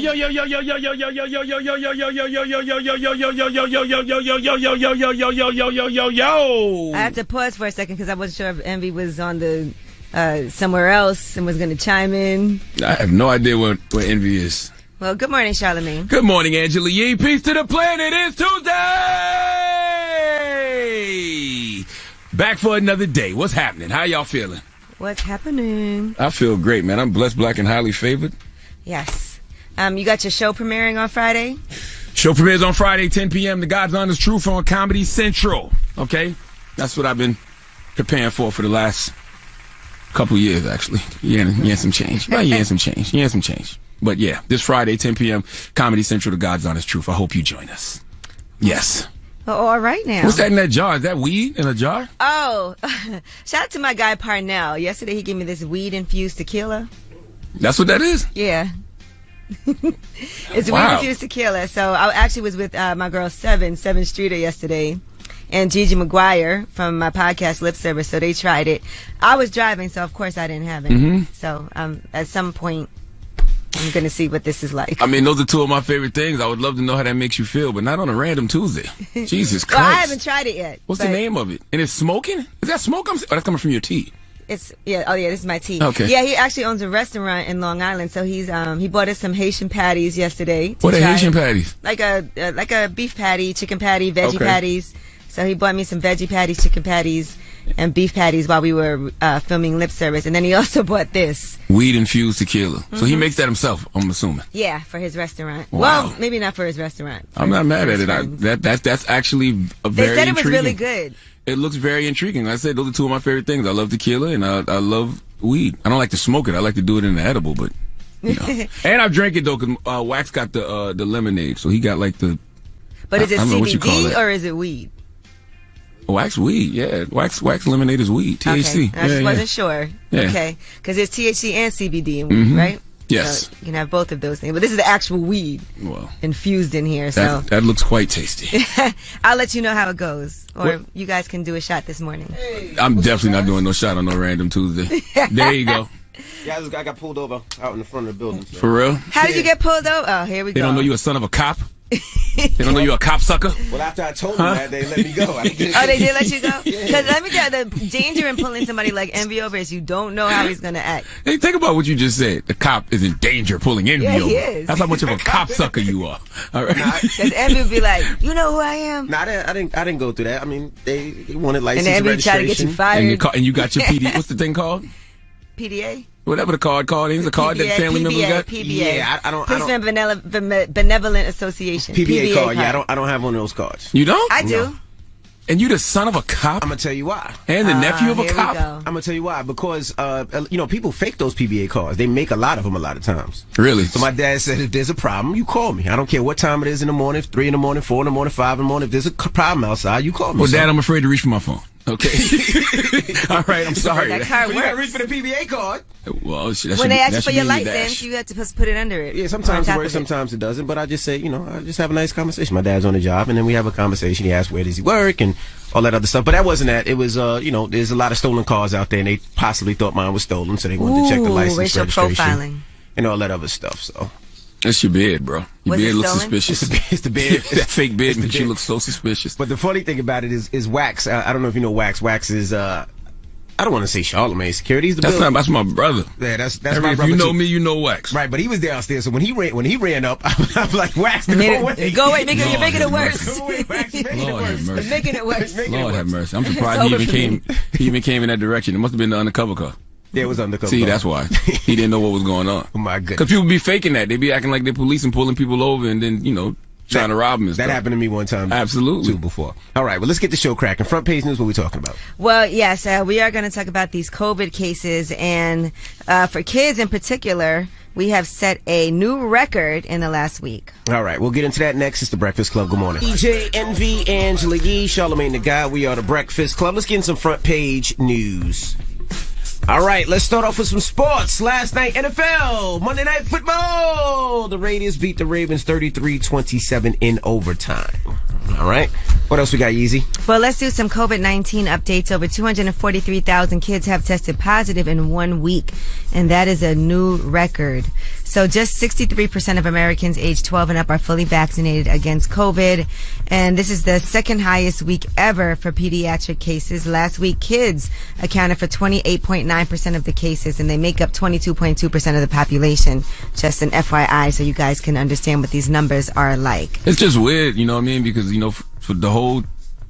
I had to pause for a second because I wasn't sure if Envy was on the somewhere else and was going to chime in. I have no idea where Envy is. Well, good morning, Charlamagne. Good morning, Angela Yee. Peace to the planet. It's Tuesday. Back for another day. What's happening? How y'all feeling? What's happening? I feel great, man. I'm blessed, black, and highly favored. Yes. You got your show premiering on Friday? Show premieres on Friday, 10 p.m. The God's Honest Truth on Comedy Central. Okay? That's what I've been preparing for the last couple years, actually. Yeah, some change. Well, some change. But yeah, this Friday, 10 p.m., Comedy Central, The God's Honest Truth. I hope you join us. Yes. Oh, all right now. What's that in that jar? Is that weed in a jar? Oh, shout out to my guy Parnell. Yesterday he gave me this weed-infused tequila. That's what that is? Yeah. It's weed-infused tequila. So I actually was with my girl Seven Streeter yesterday, and Gigi McGuire from my podcast Lip Service. So they tried it. I was driving, so of course I didn't have it. Mm-hmm. So at some point, I'm going to see what this is like. I mean, those are two of my favorite things. I would love to know how that makes you feel, but not on a random Tuesday. Jesus Christ. Well, I haven't tried it yet. What's the name of it? And it's smoking? Is that smoke? Oh, that's coming from your tea. This is my tea. Okay. Yeah, he actually owns a restaurant in Long Island, so he bought us some Haitian patties yesterday. What are Haitian patties? Like a beef patty, chicken patty, veggie patties. So he bought me some veggie patties, chicken patties, and beef patties while we were filming Lip Service. And then he also bought this. Weed-infused tequila. Mm-hmm. So he makes that himself, I'm assuming. Yeah, for his restaurant. Wow. Well, maybe not for his restaurant. I'm not mad at it. That's actually a very They said it was intriguing. really good. It looks very intriguing. Like I said, those are two of my favorite things. I love tequila and I love weed. I don't like to smoke it. I like to do it in the edible, but, you know. And I drank it, though, because Wax got the lemonade. So he got like the... But is it CBD or is it weed? Wax weed, yeah. Wax lemonade is weed. THC. Okay. I just wasn't sure. Yeah. Okay. Because there's THC and CBD in weed, right? Yes. So you can have both of those things. But this is the actual weed infused in here. So that looks quite tasty. I'll let you know how it goes. Or you guys can do a shot this morning. Hey, I'm definitely not doing no shot on no random Tuesday. There you go. Yeah, I got pulled over out in the front of the building. So. For real? How did you get pulled over? Oh, here we go. They don't know you a son of a cop? They don't know you a cop sucker? Well, after I told them that, they let me go. Oh, they did let you go? Because let me tell you, the danger in pulling somebody like Envy over is you don't know how he's going to act. Hey, think about what you just said. The cop is in danger pulling Envy over. He is. That's how much of a cop sucker you are. All right. Because Envy would be like, you know who I am? No, I didn't go through that. I mean, they wanted license and Envy tried to get you fired. And you got your PD. What's the thing called? PDA? Whatever the card called. It's a card that family members got. PBA. Yeah, I don't. Policeman Benevolent Association. PBA card. Yeah, I don't have one of those cards. You don't? I do. No. And you the son of a cop? I'm gonna tell you why. And the nephew of a cop? I'm gonna tell you why. Because people fake those PBA cards. They make a lot of them a lot of times. Really? So my dad said, if there's a problem, you call me. I don't care what time it is in the morning. 3 in the morning, 4 in the morning, 5 in the morning. If there's a problem outside, you call me. Well, Dad, I'm afraid to reach for my phone. Okay. All right, I'm sorry. That card You gotta reach for the PBA card. Well, when they ask you for your license, you have to put it under it. Yeah, sometimes it works, sometimes it doesn't. But I just say, I just have a nice conversation. My dad's on the job, and then we have a conversation. He asks, where does he work, and all that other stuff. But that wasn't that. It was, there's a lot of stolen cars out there, and they possibly thought mine was stolen, so they wanted to check the license, racial registration, profiling, and all that other stuff. So. That's your beard, bro. Your beard looks suspicious. It's the beard. That fake beard makes you look so suspicious. But the funny thing about it is Wax. I don't know if you know Wax. Wax is I don't want to say Charlamagne security. He's that's my brother. Yeah, that's my brother. If you know too. me, you know Wax. Right, but he was downstairs. So when he ran up, I'm like, Wax, go away. Go away, nigga. You're making it worse. Go away, Wax. Lord have mercy. You're making it worse. Lord have mercy. I'm surprised he even came in that direction. It must have been the undercover car. Yeah, it was undercover. See, that's why. He didn't know what was going on. Oh, my goodness. Because people be faking that. They be acting like they're police and pulling people over and then, trying to rob them and stuff. That happened to me one time. Absolutely. Too, before. All right, well, let's get the show cracking. Front page news, what are we talking about? Well, yes, we are going to talk about these COVID cases. And for kids in particular, we have set a new record in the last week. All right, we'll get into that next. It's The Breakfast Club. Good morning. EJ, Envy, Angela Yee, Charlamagne the Guy. We are The Breakfast Club. Let's get in some front page news. All right, let's start off with some sports. Last night, NFL, Monday Night Football. The Raiders beat the Ravens 33-27 in overtime. All right. What else we got, Yeezy? Well, let's do some COVID-19 updates. Over 243,000 kids have tested positive in 1 week, and that is a new record. So just 63% of Americans aged 12 and up are fully vaccinated against COVID. And this is the second highest week ever for pediatric cases. Last week, kids accounted for 28.9% of the cases, and they make up 22.2% of the population. Just an FYI, so you guys can understand what these numbers are like. It's just weird, you know what I mean? Because,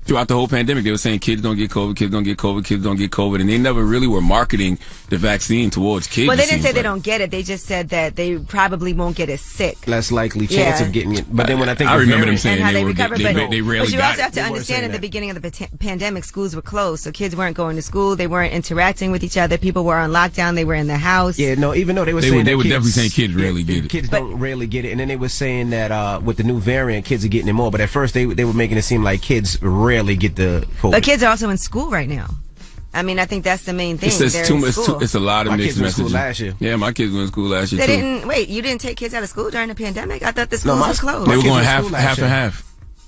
throughout the whole pandemic, they were saying kids don't get COVID, kids don't get COVID, kids don't get COVID, and they never really were marketing the vaccine towards kids. Well, they didn't say they don't get it. They just said that they probably won't get as sick. Less likely chance of getting it. But then when I remember them saying they rarely got it. But you also have to understand at the beginning of the pandemic, schools were closed, so kids weren't going to school. They weren't interacting with each other. People were on lockdown. They were in their house. Yeah, no, even though they were definitely saying kids rarely get it. Kids don't rarely get it. And then they were saying that with the new variant, kids are getting it more. But at first, they were making it seem like kids rarely get the COVID. But kids are also in school right now. I mean, I think that's the main thing. It's a lot of mixed messages. My kids went to school last year. Yeah, my kids went to school last year, you didn't take kids out of school during the pandemic? I thought the schools were closed. They were going half and half.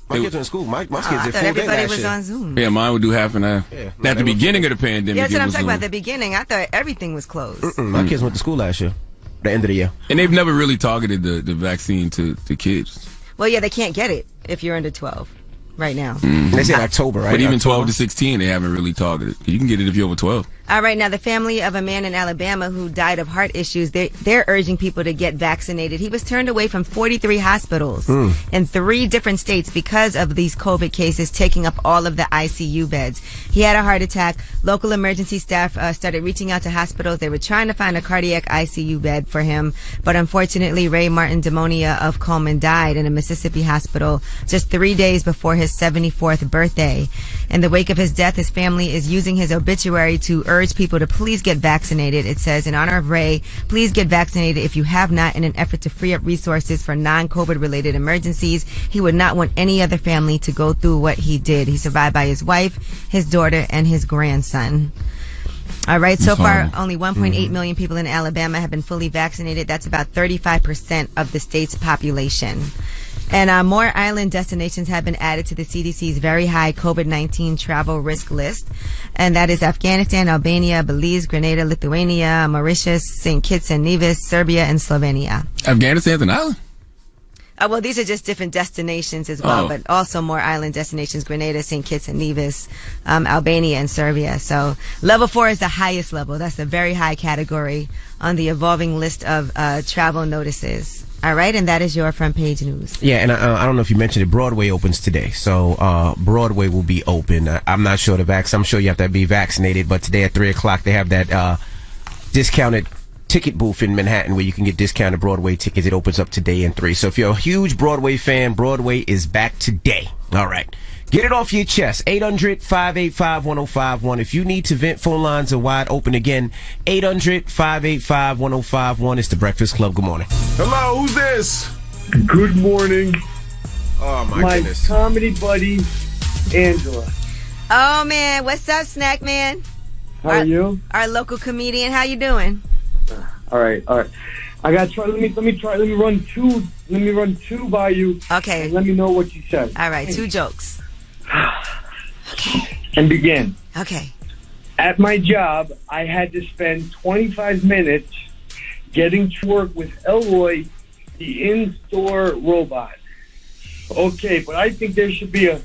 My kids were in school. My kids did full day last year. Everybody was on Zoom. Yeah, mine would do half and half. Yeah, at the beginning of the pandemic. Yeah, that's what I'm talking about. The beginning, I thought everything was closed. My kids went to school last year. The end of the year. And they've never really targeted the vaccine to kids. Well, yeah, they can't get it if you're under 12. Right now. They said October, right? But even 12 to 16, they haven't really targeted. You can get it if you're over 12. All right, now the family of a man in Alabama who died of heart issues, they're urging people to get vaccinated. He was turned away from 43 hospitals in 3 different states because of these COVID cases taking up all of the ICU beds. He had a heart attack. Local emergency staff started reaching out to hospitals. They were trying to find a cardiac ICU bed for him, but unfortunately, Ray Martin Demonia of Coleman died in a Mississippi hospital just 3 days before his 74th birthday. In the wake of his death, his family is using his obituary to urge people to please get vaccinated. It says, in honor of Ray, please get vaccinated if you have not, in an effort to free up resources for non-COVID related emergencies. He would not want any other family to go through what he did. He's survived by his wife, his daughter, and his grandson. All right, so far, only 1.8 million people in Alabama have been fully vaccinated. That's about 35% of the state's population. And more island destinations have been added to the CDC's very high COVID-19 travel risk list. And that is Afghanistan, Albania, Belize, Grenada, Lithuania, Mauritius, St. Kitts and Nevis, Serbia, and Slovenia. Afghanistan's an island? Well, these are just different destinations as well, but also more island destinations: Grenada, St. Kitts and Nevis, Albania, and Serbia. So level 4 is the highest level. That's a very high category on the evolving list of travel notices. All right, and that is your front page news. Yeah, and I don't know if you mentioned it, Broadway opens today. So Broadway will be open. I'm not sure I'm sure you have to be vaccinated, but today at 3 o'clock they have that discounted ticket booth in Manhattan where you can get discounted Broadway tickets. It opens up today in 3. So if you're a huge Broadway fan, Broadway is back today. All right. Get it off your chest. 800-585-1051. If you need to vent, phone lines are wide open again. 800-585-1051. It's The Breakfast Club. Good morning. Hello, who's this? Good morning. Oh, my goodness. My comedy buddy, Angela. Oh, man. What's up, Snack Man? How are you? Our local comedian. How you doing? All right. I gotta try. Let me run two by you. Okay. And let me know what you said. All right. 2 jokes. Okay. And begin. Okay. At my job, I had to spend 25 minutes getting to work with Elroy, the in-store robot. Okay, but I think there should be a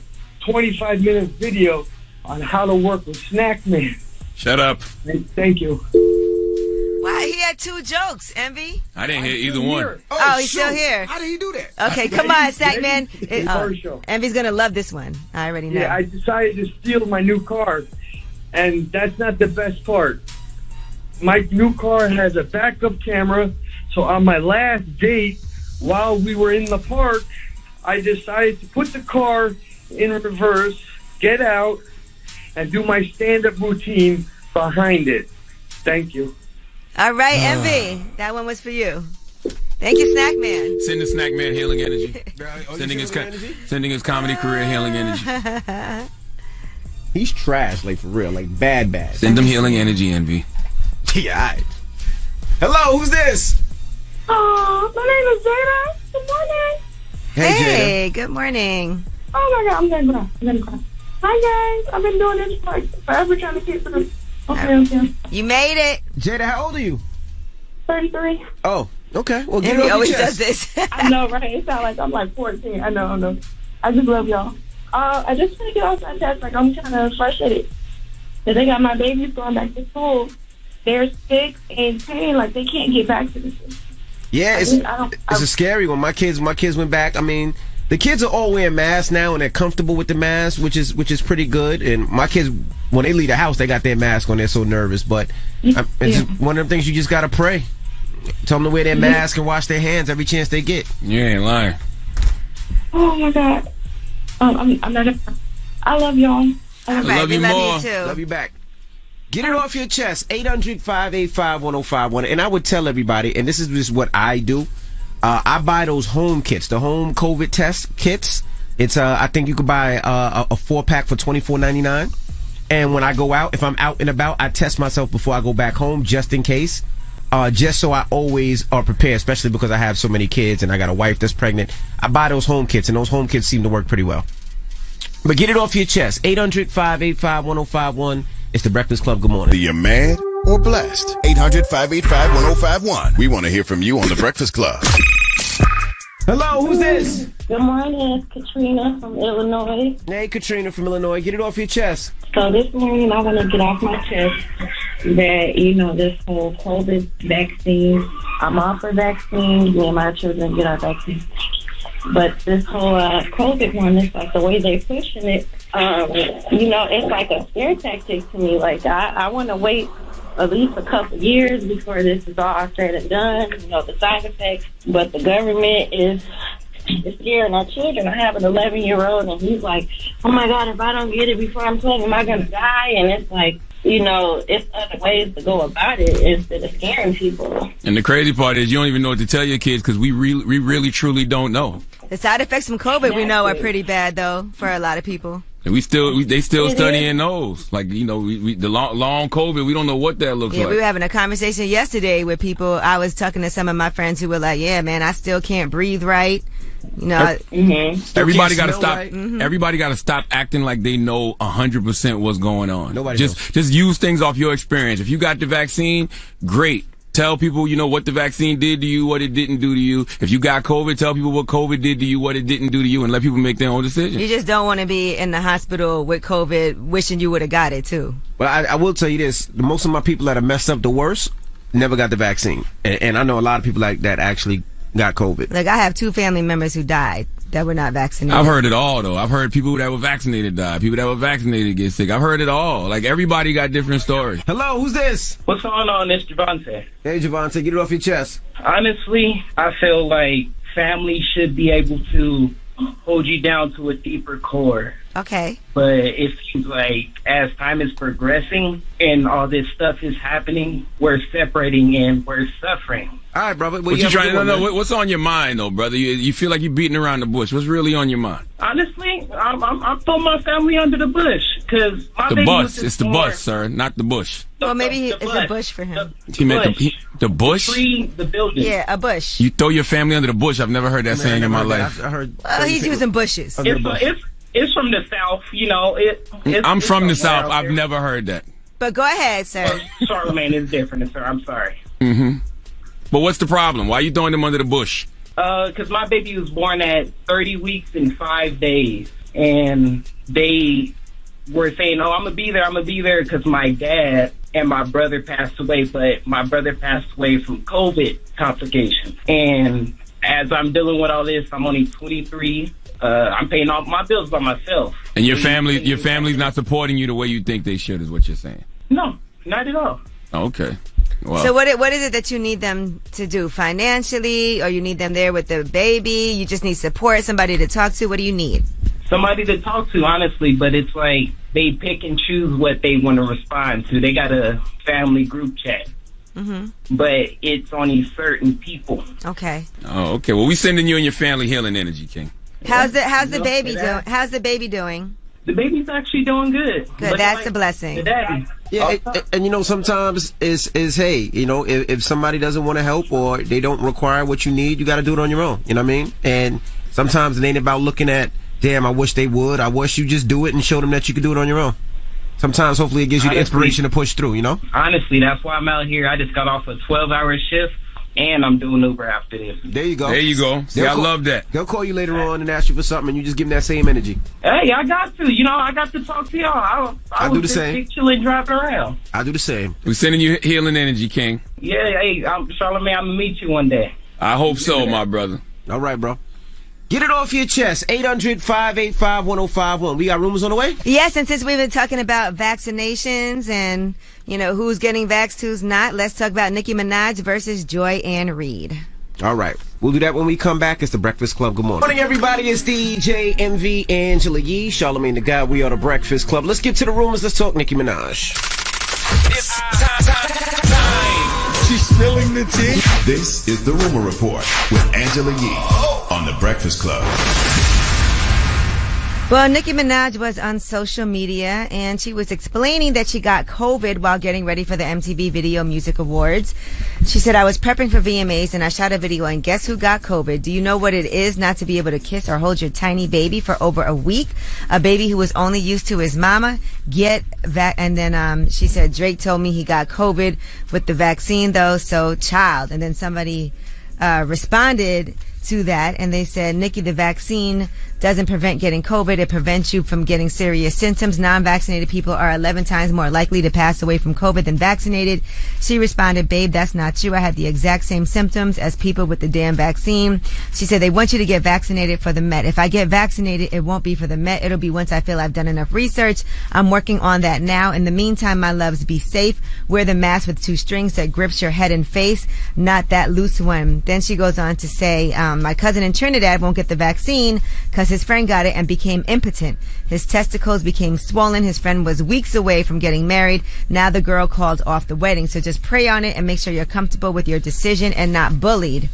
25-minute video on how to work with Snack Man. Shut up. Thank you. Why? He had 2 jokes, Envy. I didn't hear either one. Oh, he's still here. How did he do that? Okay, come on, Snack Man. Envy's going to love this one. I already know. Yeah, I decided to steal my new car, and that's not the best part. My new car has a backup camera, so on my last date, while we were in the park, I decided to put the car in reverse, get out, and do my stand-up routine behind it. Thank you. All right, Envy. That one was for you. Thank you, Snack Man. Send the Snack Man healing energy. Sending his comedy career healing energy. He's trash, like for real, like bad. Send him healing energy, Envy. Yeah, all right. Hello, who's this? Oh, my name is Jada. Good morning. Hey, good morning. Oh my God, I'm gonna cry. Hi guys, I've been doing this for forever trying to get through. Okay. You made it. Jada, how old are you? 33. Oh, okay. Well, and he always does this. I know, right? It sounds like I'm like 14. I know. I just love y'all. I just want to get off my chest. Like, I'm kind of frustrated. Because they got my babies going back to school. They're sick and pain. Like, they can't get back to the system. Yeah, it's a scary one. My kids went back. I mean, the kids are all wearing masks now, and they're comfortable with the mask, which is pretty good. And my kids, when they leave the house, they got their mask on. They're so nervous. But it's just one of them things you just got to pray. Tell them to wear their mask and wash their hands every chance they get. You ain't lying. Oh, my God. I'm not I love y'all. I love you more. Love you too. Love you back. Get it off your chest. 800-585-1051. And I would tell everybody, and this is just what I do. I buy those home kits, the home COVID test kits. It's I think you could buy a 4-pack for $24.99. And when I go out, if I'm out and about, I test myself before I go back home, just in case. Just so I always are prepared, especially because I have so many kids and I got a wife that's pregnant. I buy those home kits, and those home kits seem to work pretty well. But get it off your chest. 800-585-1051. It's the Breakfast Club. Good morning. Are you mad or blessed? 800-585-1051. We want to hear from you on the Breakfast Club. Hello, who's this? Good morning. It's Katrina from Illinois. Hey, Katrina from Illinois. Get it off your chest. So this morning I want to get off my chest that, this whole COVID vaccine, I'm all for vaccines. Me and my children get our vaccine. But this whole COVID one, it's like the way they're pushing it, it's like a scare tactic to me. Like, I want to wait at least a couple years before this is all said and done, the side effects. But the government is scaring our children. I have an 11-year-old, and he's like, oh, my God, if I don't get it before I'm 12, am I going to die? And it's like, it's other ways to go about it instead of scaring people. And the crazy part is you don't even know what to tell your kids because we really, truly don't know. The side effects from COVID, we know, are pretty bad, though, for a lot of people. And they still studying those. Like, the long COVID, we don't know what that looks like. Yeah, we were having a conversation yesterday with people. I was talking to some of my friends who were like, yeah, man, I still can't breathe right. Everybody got to stop. Right? Everybody got to stop acting like they know 100% what's going on. Nobody just use things off your experience. If you got the vaccine, great. Tell people, what the vaccine did to you, what it didn't do to you. If you got COVID, tell people what COVID did to you, what it didn't do to you, and let people make their own decisions. You just don't want to be in the hospital with COVID wishing you would have got it, too. Well, I will tell you this. Most of my people that have messed up the worst never got the vaccine. And I know a lot of people like that actually got COVID. Like, I have 2 family members who died that were not vaccinated. I've heard it all, though. I've heard people that were vaccinated die. People that were vaccinated get sick. I've heard it all. Like, everybody got different stories. Hello, who's this? What's going on? It's Javante. Hey, Javante, get it off your chest. Honestly, I feel like family should be able to hold you down to a deeper core. Okay. But it seems like as time is progressing and all this stuff is happening, we're separating and we're suffering. All right, brother. What you trying to know? What's on your mind, though, brother? You feel like you're beating around the bush. What's really on your mind? Honestly, I'm throwing my family under the bush because the bus. It's the bus, sir, not the bush. Well, maybe it's a bush for him. He meant the bush. Free the building. Yeah, a bush. You throw your family under the bush. I've never heard that saying in my life. I heard. Well, he's using bushes. It's from the South, I'm from the South. I've never heard that. But go ahead, sir. Charlemagne is different, sir. I'm sorry. Mm-hmm. But what's the problem? Why are you throwing them under the bush? Because my baby was born at 30 weeks and 5 days. And they were saying, I'm going to be there because my dad and my brother passed away. But my brother passed away from COVID complications. And as I'm dealing with all this, I'm only 23. I'm paying all my bills by myself. And your family's not supporting you the way you think they should, is what you're saying? No, not at all. Okay. Well. So what is it that you need them to do financially, or you need them there with the baby? You just need support, somebody to talk to? What do you need? Somebody to talk to, honestly, but it's like they pick and choose what they want to respond to. They got a family group chat. Mm-hmm. But it's only certain people. Okay. Oh, okay. Well, we're sending you and your family healing energy, King. How's the baby doing? How's the baby doing? The baby's actually doing good. Good, that's a blessing. The daddy. Yeah, and sometimes is hey, if somebody doesn't want to help or they don't require what you need, you got to do it on your own. You know what I mean? And sometimes it ain't about looking at, damn, I wish they would. I wish you just do it and show them that you can do it on your own. Sometimes, hopefully, it gives you the inspiration to push through, you know? Honestly, that's why I'm out here. I just got off a 12-hour shift, and I'm doing Uber after this. There you go. There you go. See, I love that. They'll call you later on and ask you for something, and you just give them that same energy. Hey, I got to. You know, I got to talk to y'all. I do the same. Just chilling, driving around. I do the same. We're sending you healing energy, King. Yeah, hey, Charlamagne, I'm going to meet you one day. I hope so, my brother. All right, bro. Get it off your chest. 800-585-1051. We got rumors on the way? Yes, and since we've been talking about vaccinations and, you know, who's getting vaxxed, who's not, let's talk about Nicki Minaj versus Joy Ann Reid. All right. We'll do that when we come back. It's the Breakfast Club. Good morning. Good morning, everybody. It's DJ MV, Angela Yee, Charlamagne the God. We are the Breakfast Club. Let's get to the rumors. Let's talk Nicki Minaj. It's time. She's spilling the tea. This is the Rumor Report with Angela Yee on the Breakfast Club. Well, Nicki Minaj was on social media and she was explaining that she got COVID while getting ready for the MTV Video Music Awards. She said, I was prepping for VMAs and I shot a video and guess who got COVID? Do you know what it is not to be able to kiss or hold your tiny baby for over a week? A baby who was only used to his mama. And then she said, Drake told me he got COVID with the vaccine though, so child. And then somebody responded to that and they said, Nicki, the vaccine doesn't prevent getting COVID. It prevents you from getting serious symptoms. Non-vaccinated people are 11 times more likely to pass away from COVID than vaccinated. She responded, babe, that's not true. I had the exact same symptoms as people with the damn vaccine. She said, they want you to get vaccinated for the Met. If I get vaccinated, it won't be for the Met. It'll be once I feel I've done enough research. I'm working on that now. In the meantime, my loves, be safe. Wear the mask with 2 strings that grips your head and face, not that loose one. Then she goes on to say, my cousin in Trinidad won't get the vaccine because his friend got it and became impotent. His testicles became swollen. His friend was weeks away from getting married. Now the girl called off the wedding. So just pray on it and make sure you're comfortable with your decision and not bullied.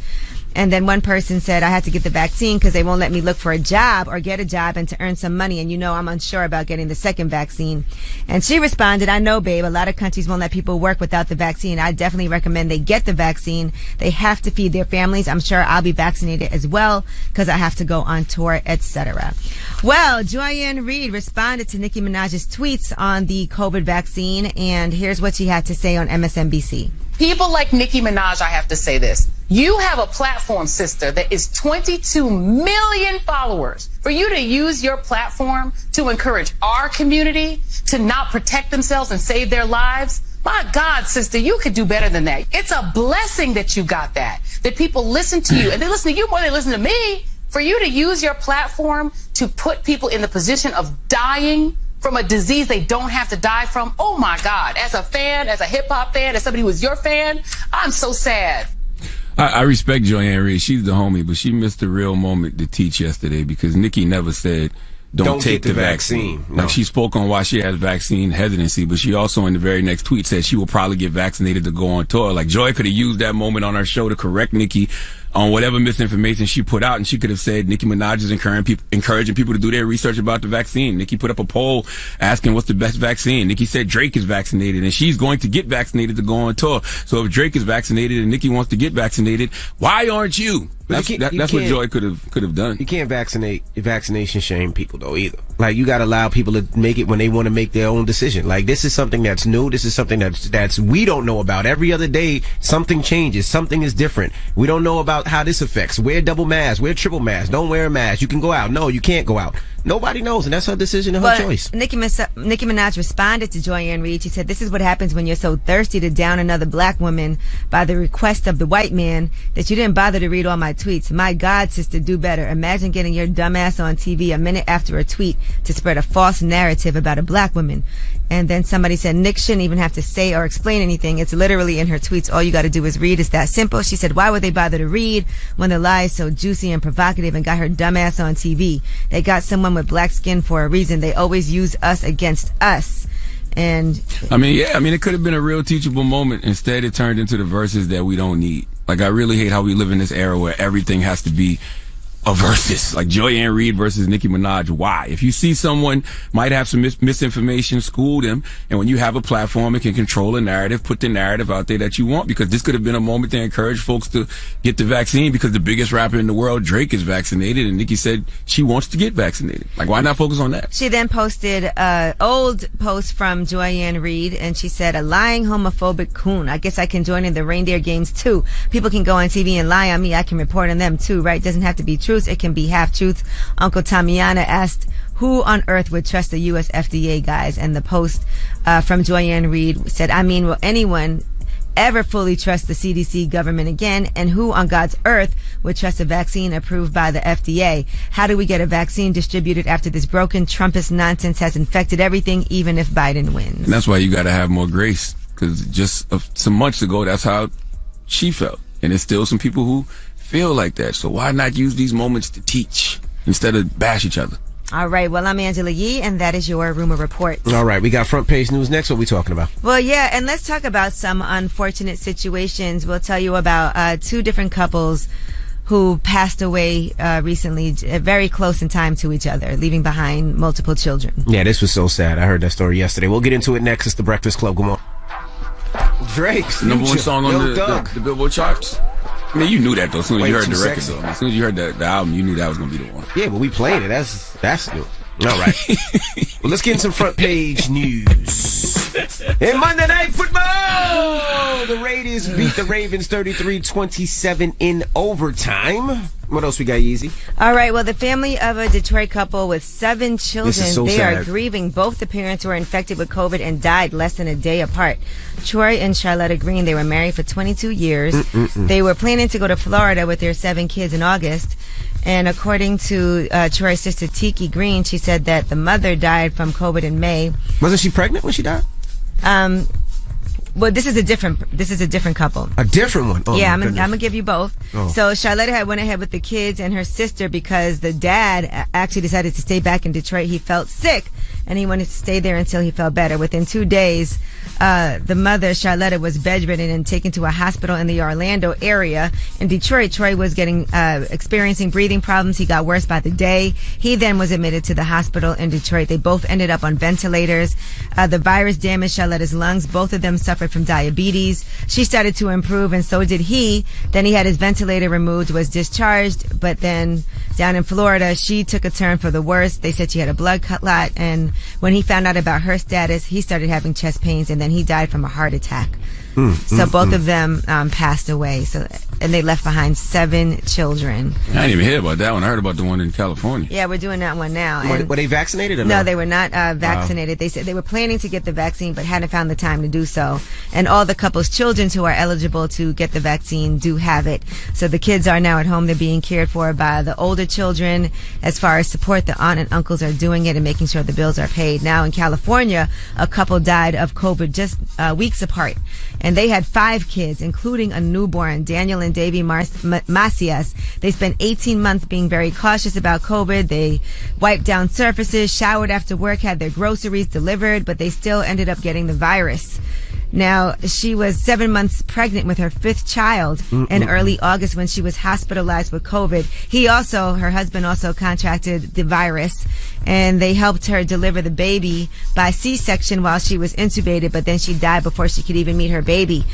And then one person said, I had to get the vaccine because they won't let me look for a job or get a job and to earn some money. And you know, I'm unsure about getting the second vaccine. And she responded, I know, babe, a lot of countries won't let people work without the vaccine. I definitely recommend they get the vaccine. They have to feed their families. I'm sure I'll be vaccinated as well because I have to go on tour, etc. Well, Joy Ann Reid responded to Nicki Minaj's tweets on the COVID vaccine. And here's what she had to say on MSNBC. People like Nicki Minaj, I have to say this. You have a platform, sister, that is 22 million followers. For you to use your platform to encourage our community to not protect themselves and save their lives, my God, sister, you could do better than that. It's a blessing that you got that people listen to you. And they listen to you more than they listen to me. For you to use your platform to put people in the position of dying from a disease they don't have to die from. Oh my God, as a fan, as a hip hop fan, as somebody who was your fan, I'm so sad. I respect Joy Ann Reid. She's the homie, but she missed the real moment to teach yesterday because Nicki never said, don't take the vaccine. No. Like she spoke on why she has vaccine hesitancy, but she also in the very next tweet said she will probably get vaccinated to go on tour. Like Joy could have used that moment on her show to correct Nicki on whatever misinformation she put out, and she could have said Nicki Minaj is encouraging people to do their research about the vaccine. Nicki put up a poll asking what's the best vaccine. Nicki said Drake is vaccinated, and she's going to get vaccinated to go on tour. So if Drake is vaccinated and Nicki wants to get vaccinated, why aren't you? That's what Joy could have done. You can't vaccination shame people though either. Like you got to allow people to make it when they want to make their own decision. Like this is something that's new. This is something that's we don't know about. Every other day something changes. Something is different. We don't know about how this affects. Wear double mask. Wear triple mask. Don't wear a mask. You can go out. No, you can't go out. Nobody knows, and that's her decision and her choice. Nicki Minaj responded to Joy Ann Reid. She said, this is what happens when you're so thirsty to down another black woman by the request of the white man that you didn't bother to read all my tweets. My God, sister, do better. Imagine getting your dumb ass on TV a minute after a tweet to spread a false narrative about a black woman. And then somebody said, Nick shouldn't even have to say or explain anything. It's literally in her tweets. All you got to do is read. It's that simple. She said, why would they bother to read when the lie is so juicy and provocative and got her dumb ass on TV? They got someone with black skin for a reason. They always use us against us. And it could have been a real teachable moment. Instead, it turned into the verses that we don't need. Like, I really hate how we live in this era where everything has to be a versus, like Joy-Ann Reid versus Nicki Minaj. Why? If you see someone might have some misinformation, school them. And when you have a platform, it can control a narrative, put the narrative out there that you want, because this could have been a moment to encourage folks to get the vaccine, because the biggest rapper in the world, Drake, is vaccinated, and Nicki said she wants to get vaccinated. Like, why not focus on that? She then posted an old post from Joy-Ann Reid, and she said, "A lying homophobic coon. I guess I can join in the reindeer games too. People can go on TV and lie on me. I can report on them too, right? Doesn't have to be true. It can be half-truth." Uncle Tamiana asked, "Who on earth would trust the U.S. FDA guys?" And the post from Joy-Ann Reid said, "I mean, will anyone ever fully trust the CDC government again? And who on God's earth would trust a vaccine approved by the FDA? How do we get a vaccine distributed after this broken Trumpist nonsense has infected everything, even if Biden wins?" And that's why you got to have more grace, because just some months ago, that's how she felt. And there's still some people who feel like that. So why not use these moments to teach instead of bash each other? All right. Well, I'm Angela Yee, and that is your Rumor Report. All right. We got front page news next. What are we talking about? Well, yeah. And let's talk about some unfortunate situations. We'll tell you about two different couples who passed away recently, very close in time to each other, leaving behind multiple children. Yeah, this was so sad. I heard that story yesterday. We'll get into it next. It's The Breakfast Club. Good morning. Drake's number one song on the Billboard charts. I mean, you knew that though. As soon as you heard the record, though. As soon as you heard the album, you knew that was gonna be the one. Yeah, but we played it. That's new. All right. Well, let's get in some front page news. In Monday Night Football, the Raiders beat the Ravens 33-27 in overtime. What else we got, Yeezy? All right. Well, the family of a Detroit couple with 7 children, they are grieving. Both the parents were infected with COVID and died less than a day apart. Troy and Charlotta Green, they were married for 22 years. They were planning to go to Florida with their 7 kids in August. And according to Troy's sister, Tiki Green, she said that the mother died from COVID in May. Wasn't she pregnant when she died? Well, this is a different couple. A different one? Oh, yeah, I'm gonna give you both. Oh. So Charlotta had went ahead with the kids and her sister because the dad actually decided to stay back in Detroit. He felt sick and he wanted to stay there until he felt better. Within 2 days, the mother, Charlotta, was bedridden and taken to a hospital in the Orlando area. In Detroit, Troy was experiencing breathing problems. He got worse by the day. He then was admitted to the hospital in Detroit. They both ended up on ventilators. The virus damaged Charlotta's lungs. Both of them suffered from diabetes. She started to improve, and so did he. Then he had his ventilator removed, was discharged, but then down in Florida, she took a turn for the worse. They said she had a blood clot, and when he found out about her status, he started having chest pains, and then he died from a heart attack. So both of them passed away. And they left behind 7 children. I didn't even hear about that one. I heard about the one in California. Yeah, we're doing that one now. Were they vaccinated or no? No, they were not vaccinated. Wow. They said they were planning to get the vaccine but hadn't found the time to do so. And all the couple's children who are eligible to get the vaccine do have it. So the kids are now at home. They're being cared for by the older children. As far as support, the aunt and uncles are doing it and making sure the bills are paid. Now in California, a couple died of COVID just weeks apart. And they had 5 kids, including a newborn, Daniel and Davy Macias. They spent 18 months being very cautious about COVID. They wiped down surfaces, showered after work, had their groceries delivered, but they still ended up getting the virus. Now, she was 7 months pregnant with her 5th child in early August when she was hospitalized with COVID. Her husband also contracted the virus, and they helped her deliver the baby by C-section while she was intubated, but then she died before she could even meet her baby.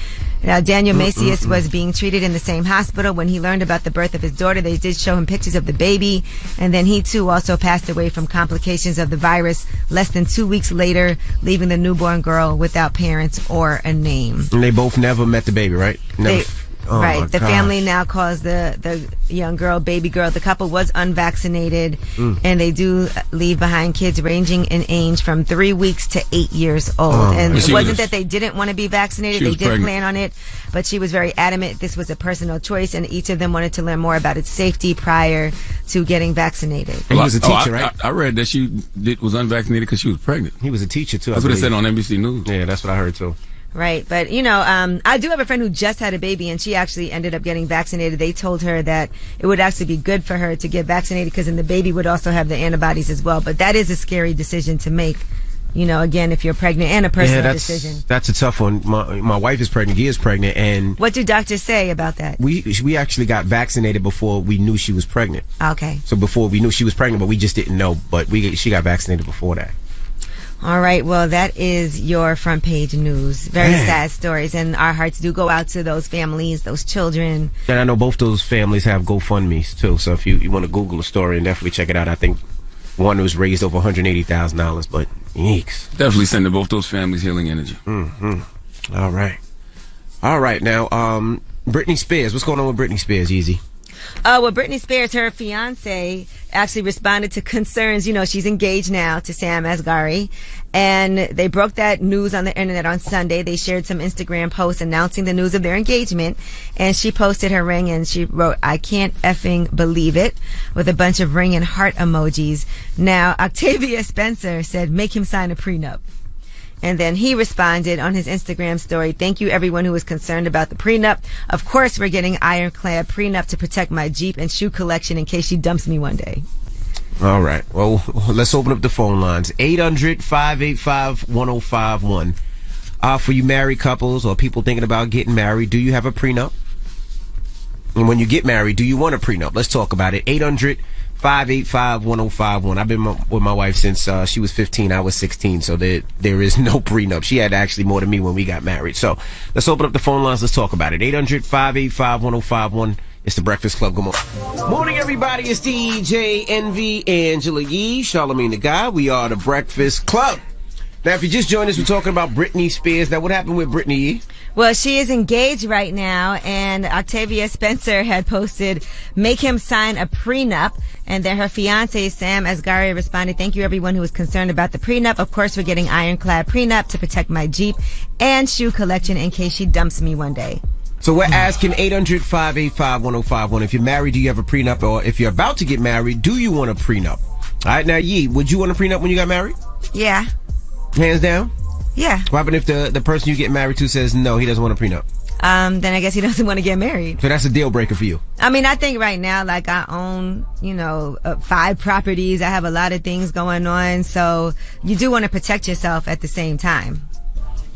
Now, Daniel Macias was being treated in the same hospital. When he learned about the birth of his daughter, they did show him pictures of the baby, and then he too also passed away from complications of the virus less than 2 weeks later, leaving the newborn girl without parents or a name. And they both never met the baby, right? Never. Right. The family now calls the young girl baby girl. The couple was unvaccinated, and they do leave behind kids ranging in age from 3 weeks to 8 years old. And it wasn't that they didn't want to be vaccinated. They did plan on it, but she was very adamant this was a personal choice, and each of them wanted to learn more about its safety prior to getting vaccinated. He was a teacher, right? I read that she was unvaccinated because she was pregnant. He was a teacher, too. That's what it said on NBC News. Yeah, that's what I heard, too. Right. But, I do have a friend who just had a baby, and she actually ended up getting vaccinated. They told her that it would actually be good for her to get vaccinated because then the baby would also have the antibodies as well. But that is a scary decision to make you know, again, if you're pregnant, and a personal decision. That's a tough one. My wife is pregnant. He is pregnant, and what do doctors say about that? We actually got vaccinated before we knew she was pregnant. Okay. So before we knew she was pregnant, but we just didn't know. But she got vaccinated before that. All right. Well, that is your front page news. Very sad stories, and our hearts do go out to those families, those children. And I know both those families have GoFundMe's too. So if you want to Google the story and definitely check it out, I think one was raised over $180,000. But yeeks. Definitely sending both those families healing energy. Mm-hmm. All right. Now, Britney Spears. What's going on with Britney Spears, Easy? Well, Britney Spears, her fiance, actually responded to concerns. You know, she's engaged now to Sam Asghari, and they broke that news on the internet on Sunday. They shared some Instagram posts announcing the news of their engagement, and she posted her ring and she wrote, "I can't effing believe it," with a bunch of ring and heart emojis. Now, Octavia Spencer said, "Make him sign a prenup." And then he responded on his Instagram story, "Thank you everyone who was concerned about the prenup. Of course we're getting ironclad prenup to protect my Jeep and shoe collection in case she dumps me one day." All right. Well, let's open up the phone lines. 800-585-1051. For you married couples or people thinking about getting married, do you have a prenup? And when you get married, do you want a prenup? Let's talk about it. 800-585-1051. I've been with my wife since she was 15. I was 16. So there is no prenup. She had actually more than me when we got married. So let's open up the phone lines. Let's talk about it. 800-585-1051. It's the Breakfast Club. Good morning. Morning, everybody. It's DJ NV, Angela Yee, Charlamagne the God. We are the Breakfast Club. Now, if you just joined us, we're talking about Britney Spears. Now, what happened with Britney Yee? Well, she is engaged right now, and Octavia Spencer had posted, "Make him sign a prenup." And then her fiance, Sam Asghari, responded, "Thank you everyone who was concerned about the prenup. Of course, we're getting ironclad prenup to protect my Jeep and shoe collection in case she dumps me one day." So we're asking 800-585-1051. If you're married, do you have a prenup? Or if you're about to get married, do you want a prenup? All right, now, Yee, would you want a prenup when you got married? Yeah. Hands down? Yeah. What happened if the person you get married to says no, he doesn't want a prenup? Then I guess he doesn't want to get married. So that's a deal breaker for you? I mean, I think right now, like, I own, 5 properties. I have a lot of things going on. So you do want to protect yourself at the same time.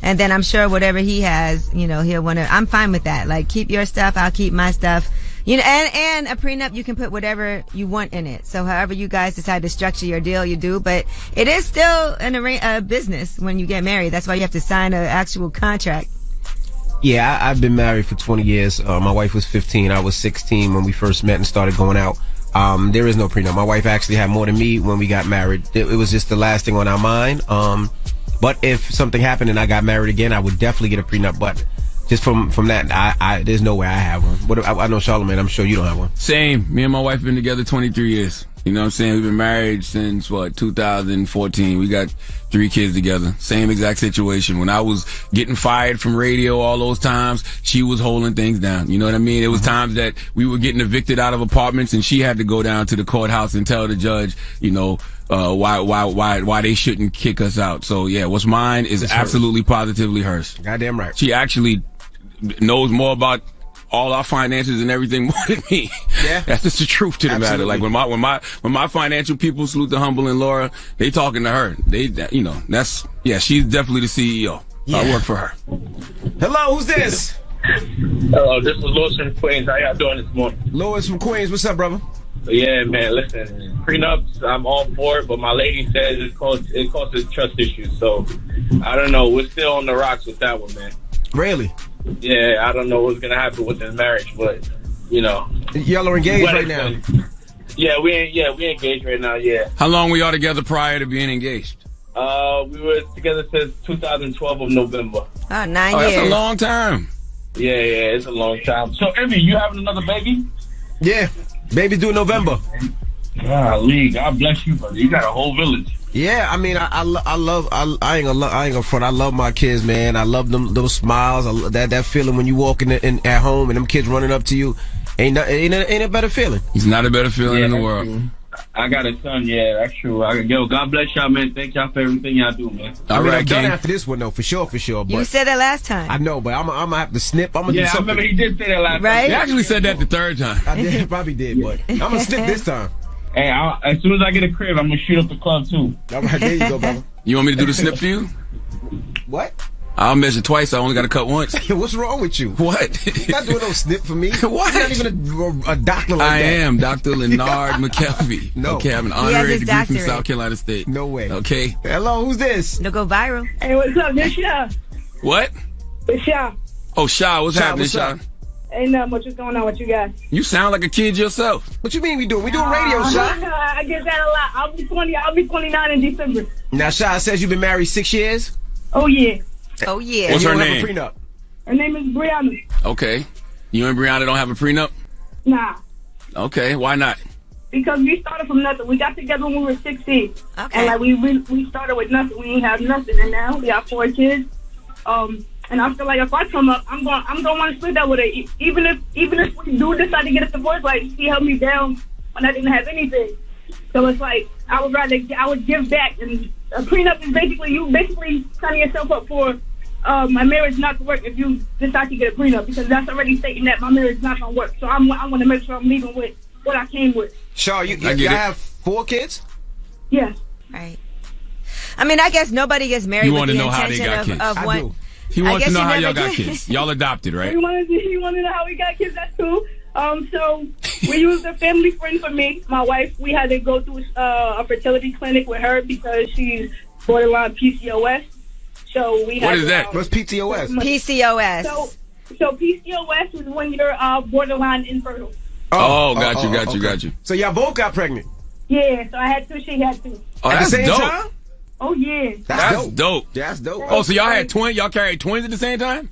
And then I'm sure whatever he has, he'll want to, I'm fine with that. Like, keep your stuff, I'll keep my stuff. And a prenup, you can put whatever you want in it. So however you guys decide to structure your deal, you do. But it is still a business when you get married. That's why you have to sign an actual contract. Yeah, I've been married for 20 years. My wife was 15. I was 16 when we first met and started going out. There is no prenup. My wife actually had more than me when we got married. It was just the last thing on our mind. But if something happened and I got married again, I would definitely get a prenup. But just from that, there's no way I have one. I know, Charlamagne, I'm sure you don't have one. Same. Me and my wife been together 23 years. You know what I'm saying? We've been married since, 2014. We got 3 kids together. Same exact situation. When I was getting fired from radio all those times, she was holding things down. You know what I mean? It was times that we were getting evicted out of apartments and she had to go down to the courthouse and tell the judge, why they shouldn't kick us out. So yeah, what's mine is absolutely positively hers. Goddamn right. She actually knows more about all our finances and everything more than me. Yeah. That's just the truth to the matter. Like when my financial people, salute to Humble and Laura, they talking to her. She's definitely the CEO. Yeah. I work for her. Hello, who's this? Hello, this is Louis from Queens. How y'all doing this morning? Louis from Queens. What's up, brother? Yeah, man, listen, prenups, I'm all for it, but my lady says it causes trust issues. So, I don't know. We're still on the rocks with that one, man. Really? Yeah, I don't know what's going to happen with this marriage, but, Y'all are engaged right now? Yeah, we engaged right now, yeah. How long were y'all together prior to being engaged? We were together since 2012 of November. 9 years. That's a long time. Yeah, it's a long time. So, Envy, you having another baby? Yeah. Baby's due in November. Golly, God bless you, brother. You got a whole village. Yeah, I mean, I ain't gonna front. I love my kids, man. I love them, those smiles. That feeling when you walk in at home and them kids running up to you. Ain't a better feeling. It's not a better feeling in the world. True. I got a son, yeah, that's true. God bless y'all, man. Thank y'all for everything y'all do, man. I'm done after this one, though, for sure. But you said that last time. I know, but I'm gonna have to snip. I'm gonna do something. I remember he did say that last right? time. He actually said that the 3rd time. I did, probably did, but I'm gonna snip this time. Hey, as soon as I get a crib, I'm gonna shoot up the club, too. All right, there you go, brother. You want me to do the snip for you? What? I'll measure twice. I only got to cut once. What's wrong with you? What? You're not doing no snip for me. What? You're not even a doctor like I that. am Dr. Leonard McKelvey. No. Okay, I have an honorary degree from South Carolina State. No way. Okay. Hello, who's this? It'll go viral. Hey, what's up? This Sha. What? It's Sha. Oh, Sha. What's happening, what's Sha? up? Ain't nothing much is going on with you guys. You sound like a kid yourself. What you mean we doing? We doing radio, Sha. I get that a lot. I'll be 29 in December. Now, Sha says you've been married 6 years? Oh, yeah. Oh, yeah. What's you her don't name? have a prenup? Her name is Brianna. Okay. You and Brianna don't have a prenup? Nah. Okay. Why not? Because we started from nothing. We got together when we were 16. Okay. And like we started with nothing. We didn't have nothing, and now we got 4 kids. And I feel like if I come up, I'm gonna want to split that with her. Even if we do decide to get a divorce, like she held me down when I didn't have anything. So it's like I would give back. And a prenup is basically you signing yourself up for my marriage not to work if you decide to get a prenup, because that's already stating that my marriage is not gonna work. So I want to make sure I'm leaving with what I came with. Shaw, you have 4 kids? Yes. Right. I mean, I guess nobody gets married with the intention of I one. do. He wants to know how y'all got kids. Y'all adopted, right? He wanted to know how we got kids. That's cool. So we used a family friend for me. My wife, we had to go through a fertility clinic with her because she's borderline PCOS. So we had What is that? What's PCOS? PCOS. So PCOS is when you're borderline infertile. Got you. So y'all both got pregnant? Yeah, so I had 2, she had 2. Oh, At that's the same dope. time? Oh, yeah. That's dope. That's dope. Oh, so y'all had twins? Y'all carried twins at the same time?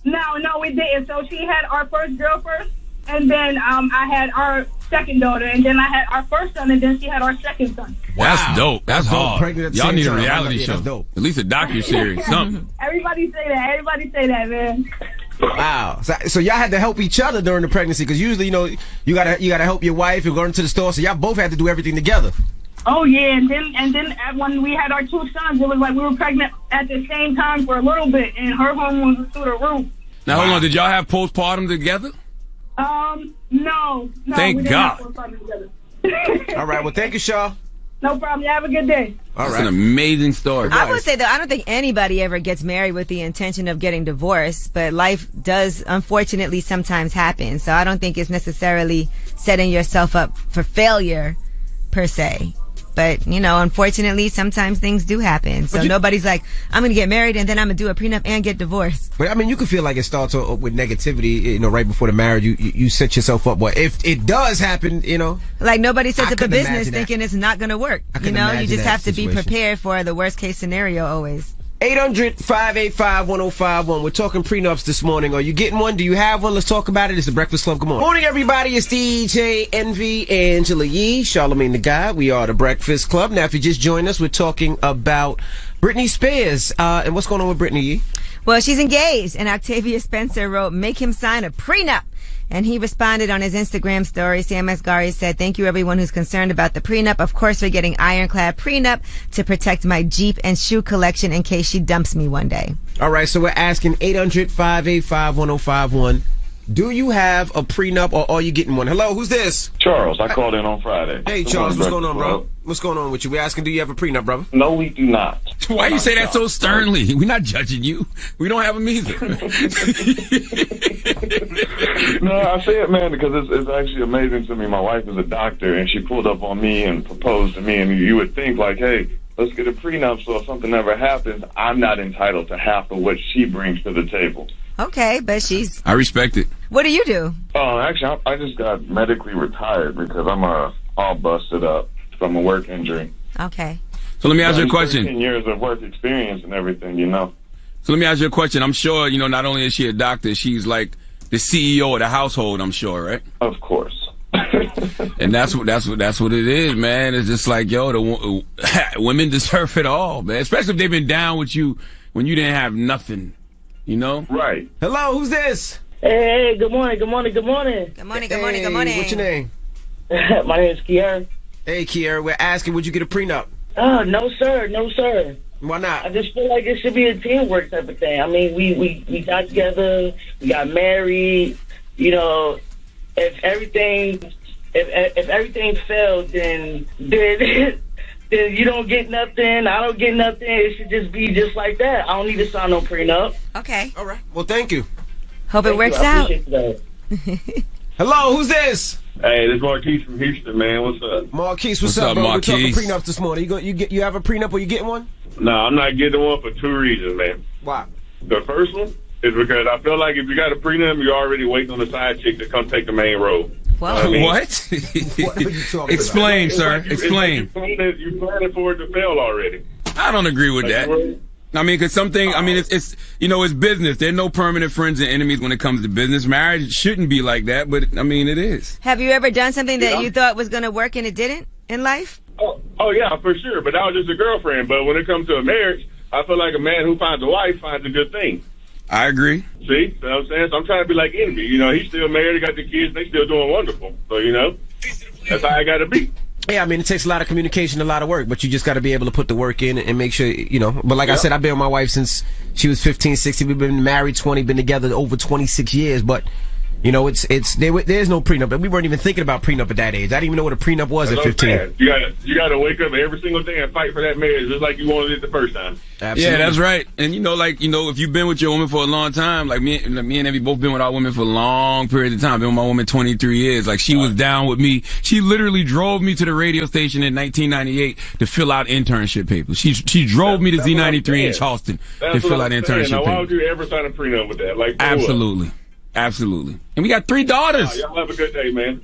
No, we didn't. So she had our first girl first, and then I had our second daughter, and then I had our first son, and then she had our second son. Wow. That's dope. That's hard. Pregnant at the Y'all same need a time. reality Yeah, show. that's dope. At least a docuseries, something. Everybody say that, man. Wow. So y'all had to help each other during the pregnancy, because usually, you gotta help your wife and go into the store, so y'all both had to do everything together. Oh yeah, and then when we had our 2 sons, it was like we were pregnant at the same time for a little bit, and her hormones was through the roof. Now hold on, did y'all have postpartum together? No. Thank we didn't God. have postpartum together. All right, well, thank you, Shaw. No problem. You have a good day. All That's right. an amazing story. I would say, though, I don't think anybody ever gets married with the intention of getting divorced, but life does, unfortunately, sometimes happen. So I don't think it's necessarily setting yourself up for failure, per se. But, unfortunately, sometimes things do happen. So nobody's like, I'm going to get married and then I'm going to do a prenup and get divorced. But, I mean, you can feel like it starts with negativity, right before the marriage. You set yourself up. But if it does happen, Like, nobody sets I up a couldn't business imagine that. thinking it's not going to work. I couldn't You imagine just that have to be situation. prepared for the worst case scenario always. 800-585-1051. We're talking prenups this morning. Are you getting one? Do you have one? Let's talk about it. It's the Breakfast Club. Good morning. Morning, everybody. It's DJ Envy, Angela Yee, Charlamagne the God. We are the Breakfast Club. Now, if you just joined us, we're talking about Britney Spears. And what's going on with Britney Yee? Well, she's engaged, and Octavia Spencer wrote, "Make him sign a prenup." And he responded on his Instagram story. Sam Asghari said, "Thank you everyone who's concerned about the prenup. Of course, we're getting ironclad prenup to protect my Jeep and shoe collection in case she dumps me one day." All right, so we're asking 800-585-1051. Do you have a prenup or are you getting one? Hello, who's this? Charles, I called in on Friday. Hey, Charles, what's going on, bro? What's going on with you? We're asking, do you have a prenup, brother? No, we do not. Why you say that so sternly? We're not judging you. We don't have them either. No, I say it, man, because it's actually amazing to me. My wife is a doctor, and she pulled up on me and proposed to me, and you would think, like, hey, let's get a prenup so if something ever happens, I'm not entitled to half of what she brings to the table. Okay, but she's... I respect it. What do you do? Actually, I just got medically retired because I'm all busted up from a work injury. Okay. So let me ask you a question. 13 years of work experience and everything, So let me ask you a question. I'm sure, not only is she a doctor, she's like the CEO of the household, I'm sure, right? Of course. And that's what it is, man. It's just like, the women deserve it all, man. Especially if they've been down with you when you didn't have nothing, Right. Hello, who's this? Hey, good morning. Good morning. Hey, what's your name? My name is Kier. Hey, Kier, we're asking, would you get a prenup? Oh, no, sir. Why not? I just feel like it should be a teamwork type of thing. I mean, we got together, we got married. If everything failed, then then you don't get nothing. I don't get nothing. It should just be just like that. I don't need to sign no prenup. Okay. All right. Well, thank you. Hope it works out. Hello, who's this? Hey, this is Marquise from Houston, man. What's up? Marquise, what's up, bro? Marquise? We're talking prenups this morning. You have a prenup or you getting one? No, I'm not getting one for 2 reasons, man. Why? The first one is because I feel like if you got a prenup, you're already waiting on the side chick to come take the main role. Whoa. I mean, What? What are you talking Explain, It's sir. like you- Explain. it's like you planning for it to fail already. I don't agree with Like, that. you I mean, because something, I mean, it's you know, it's business. There are no permanent friends and enemies when it comes to business. Marriage shouldn't be like that, but I mean, it is. Have you ever done something that you thought was going to work and it didn't in life? Oh, yeah, for sure. But that was just a girlfriend. But when it comes to a marriage, I feel like a man who finds a wife finds a good thing. I agree. See? You know what I'm saying? So I'm trying to be like Envy. You know, he's still married, he got the kids, they still doing wonderful. So, you know, that's how I got to be. Yeah, I mean, it takes a lot of communication, a lot of work, but you just got to be able to put the work in and make sure, you know. But like I said, I've been with my wife since she was 15, 16. We've been married 20, been together over 26 years. But, you know, there's no prenup. We weren't even thinking about prenup at that age. I didn't even know what a prenup was at 15. You gotta wake up every single day and fight for that marriage just like you wanted it the first time. Absolutely. Yeah, that's right. And you know, like, you know, if you've been with your woman for a long time, like me and Evie both been with our women for a long period of time. Been with my woman 23 years. Like, she was down with me. She literally drove me to the radio station in 1998 to fill out internship papers. She drove me to Z93 in Charleston to fill out internship Now, why papers. would you ever sign a prenup with that? Like, for Absolutely. what? Absolutely. And we got 3 daughters. Y'all have a good day, man.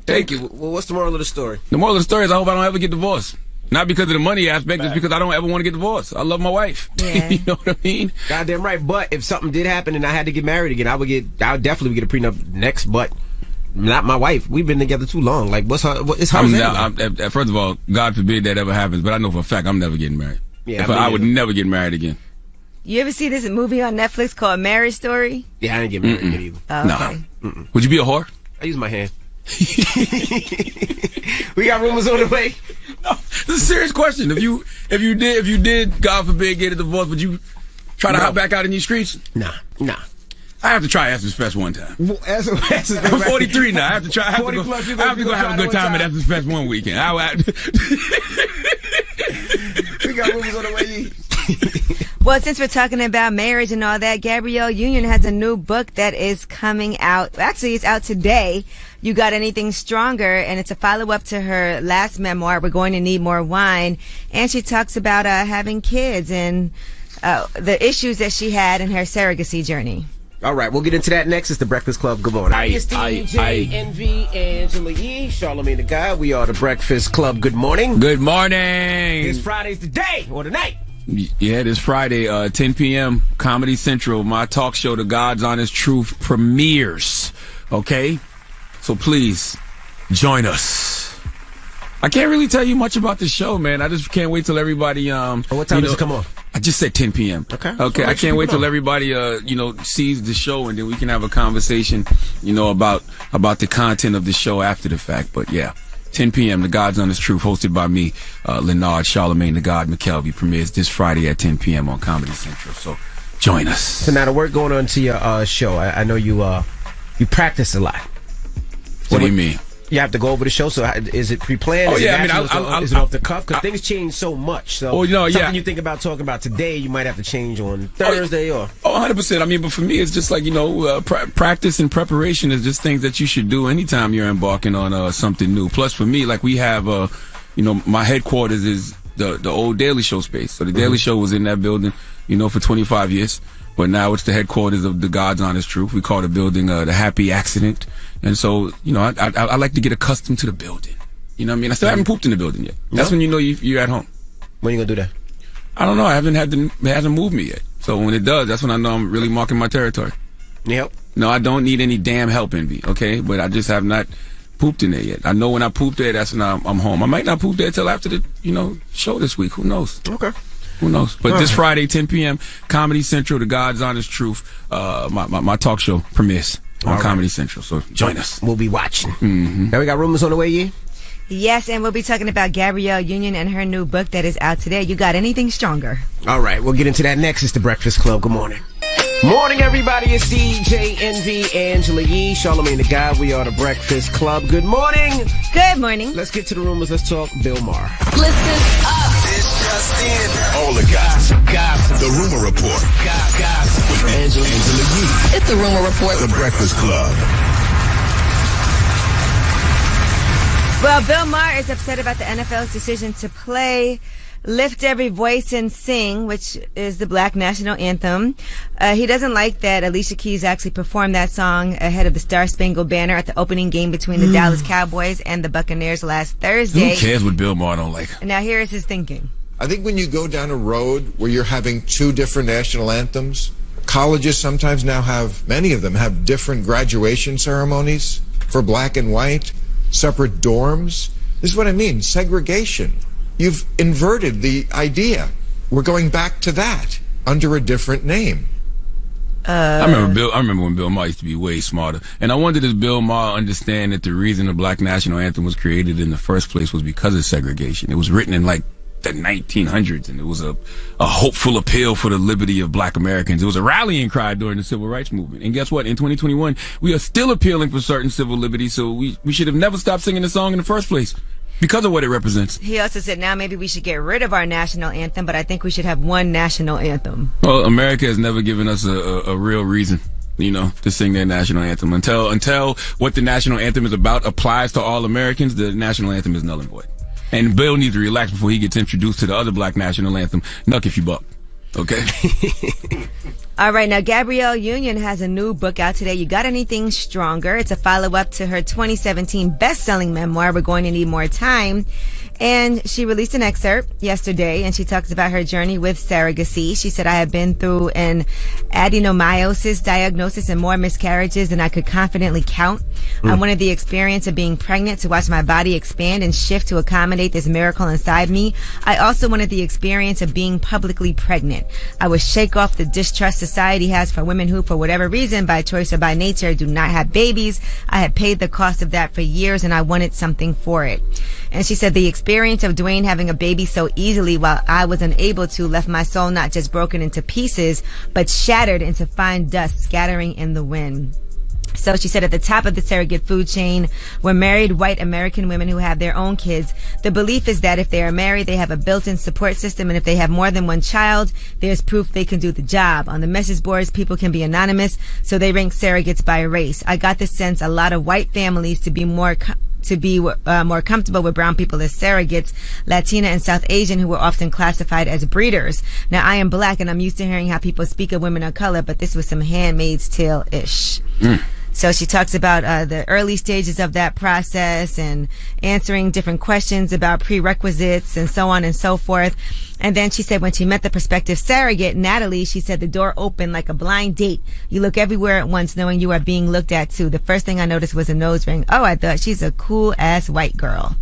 Thank you. Well, what's the moral of the story? The moral of the story is I hope I don't ever get divorced. Not because of the money aspect, it's because I don't ever want to get divorced. I love my wife. Yeah. You know what I mean? Goddamn right. But if something did happen and I had to get married again, I would definitely get a prenup next, but not my wife. We've been together too long. Like, it's hers anyway. First of all, God forbid that ever happens, but I know for a fact I'm never getting married. Yeah, I would never get married again. You ever see this movie on Netflix called Marriage Story? Yeah, I didn't get married yet either. Oh, okay. No. Would you be a whore? I use my hand. We got rumors on the way. No, this is a serious question. If you did, God forbid, get a divorce, would you try to hop back out in these streets? Nah. I have to try Essence Fest one time. I'm 43 now. I have to try. I have to go have a good time at Essence Fest one weekend. We got rumors on the way. Well, since we're talking about marriage and all that, Gabrielle Union has a new book that is coming out. Actually, it's out today. You Got Anything Stronger, and it's a follow-up to her last memoir, We're Going to Need More Wine. And she talks about having kids and the issues that she had in her surrogacy journey. All right, we'll get into that next. It's The Breakfast Club. Good morning. It's DJ, NV, Angela Yee, Charlamagne the Guy. We are The Breakfast Club. Good morning. Good morning. It's Friday's the day or the night. Yeah, this Friday, 10 p.m., Comedy Central, my talk show, The God's Honest Truth, premieres. Okay? So please, join us. I can't really tell you much about the show, man. I just can't wait till everybody... what time does it come on? I just said 10 p.m. Okay. Okay, I can't wait till everybody, sees the show, and then we can have a conversation, about the content of the show after the fact. But yeah, 10 p.m., The God's Honest Truth, hosted by me, Leonard, Charlamagne the God McKelvey, premieres this Friday at 10 p.m. on Comedy Central. So join us. So now the work going on to your show. I know you practice a lot. What do you mean? You have to go over the show. So is it pre-planned? Oh, is yeah, is it off the cuff? Because things change so much. So something you think about talking about today, you might have to change on Thursday or... Oh, 100%. I mean, but for me, it's just like, practice and preparation is just things that you should do anytime you're embarking on something new. Plus, for me, like we have, my headquarters is the old Daily Show space. So the Daily Show was in that building, for 25 years. But now it's the headquarters of The God's Honest Truth. We call the building the Happy Accident. And so, I like to get accustomed to the building. You know what I mean? I still haven't pooped in the building yet. That's when you know you're at home. When are you going to do that? I don't know. It hasn't moved me yet. So when it does, that's when I know I'm really marking my territory. Yep. No, I don't need any damn help, Envy, okay? But I just have not pooped in there yet. I know when I poop there, that's when I'm home. I might not poop there till after the, show this week. Who knows? Okay. Who knows? But this Friday, 10 p.m., Comedy Central, The God's Honest Truth, my talk show premieres on Comedy Central. So join us. We'll be watching. Now we got rumors on the way, yeah? Yes, and we'll be talking about Gabrielle Union and her new book that is out today. You Got Anything Stronger? All right, we'll get into that next. It's The Breakfast Club. Good morning. Morning, everybody. It's DJ NV, Angela Yee, Charlamagne the God. We are the Breakfast Club. Good morning. Good morning. Let's get to the rumors. Let's talk Bill Maher. Listen up. It's just in. All the gossip. The Rumor Report. Gossip. With Angela Yee. It's the Rumor Report. The Breakfast Club. Well, Bill Maher is upset about the NFL's decision to play Lift Every Voice and Sing, which is the Black national anthem. He doesn't like that Alicia Keys actually performed that song ahead of the Star Spangled Banner at the opening game between the Dallas Cowboys and the Buccaneers last Thursday. Who cares what Bill Maher don't like? Now here is his thinking. I think when you go down a road where you're having two different national anthems, colleges sometimes now have, many of them have different graduation ceremonies for black and white, separate dorms. This is what I mean, segregation. You've inverted the idea. We're going back to that under a different name. I remember when Bill Maher used to be way smarter. And I wonder, does Bill Maher understand that the reason the Black National Anthem was created in the first place was because of segregation? It was written in like the 1900s, and it was a hopeful appeal for the liberty of black Americans. It was a rallying cry during the Civil Rights Movement. And guess what? In 2021, we are still appealing for certain civil liberties, so we should have never stopped singing the song in the first place. Because of what it represents. He also said now maybe we should get rid of our national anthem, but I think we should have one national anthem. Well, America has never given us a real reason, to sing their national anthem. Until what the national anthem is about applies to all Americans, the national anthem is null and void. And Bill needs to relax before he gets introduced to the other black national anthem. Knuck if you buck. Okay? All right, now Gabrielle Union has a new book out today, You Got Anything Stronger. It's a follow-up to her 2017 best-selling memoir, We're Going to Need More Time. And she released an excerpt yesterday, and she talks about her journey with surrogacy. She said, I have been through an adenomyosis diagnosis and more miscarriages than I could confidently count. I wanted the experience of being pregnant to watch my body expand and shift to accommodate this miracle inside me. I also wanted the experience of being publicly pregnant. I would shake off the distrust society has for women who, for whatever reason, by choice or by nature, do not have babies. I had paid the cost of that for years, and I wanted something for it. And she said the experience of Dwayne having a baby so easily while I was unable to left my soul not just broken into pieces, but shattered into fine dust scattering in the wind. So she said at the top of the surrogate food chain were married white American women who have their own kids. The belief is that if they are married, they have a built-in support system, and if they have more than one child, there's proof they can do the job. On the message boards, people can be anonymous, so they rank surrogates by race. I got the sense a lot of white families to be more comfortable with brown people as surrogates, Latina and South Asian who were often classified as breeders. Now, I am black and I'm used to hearing how people speak of women of color, but this was some Handmaid's Tale-ish. So she talks about the early stages of that process and answering different questions about prerequisites and so on and so forth. And then she said when she met the prospective surrogate, Natalie, she said the door opened like a blind date. You look everywhere at once knowing you are being looked at too. The first thing I noticed was a nose ring. Oh, I thought she's a cool ass white girl.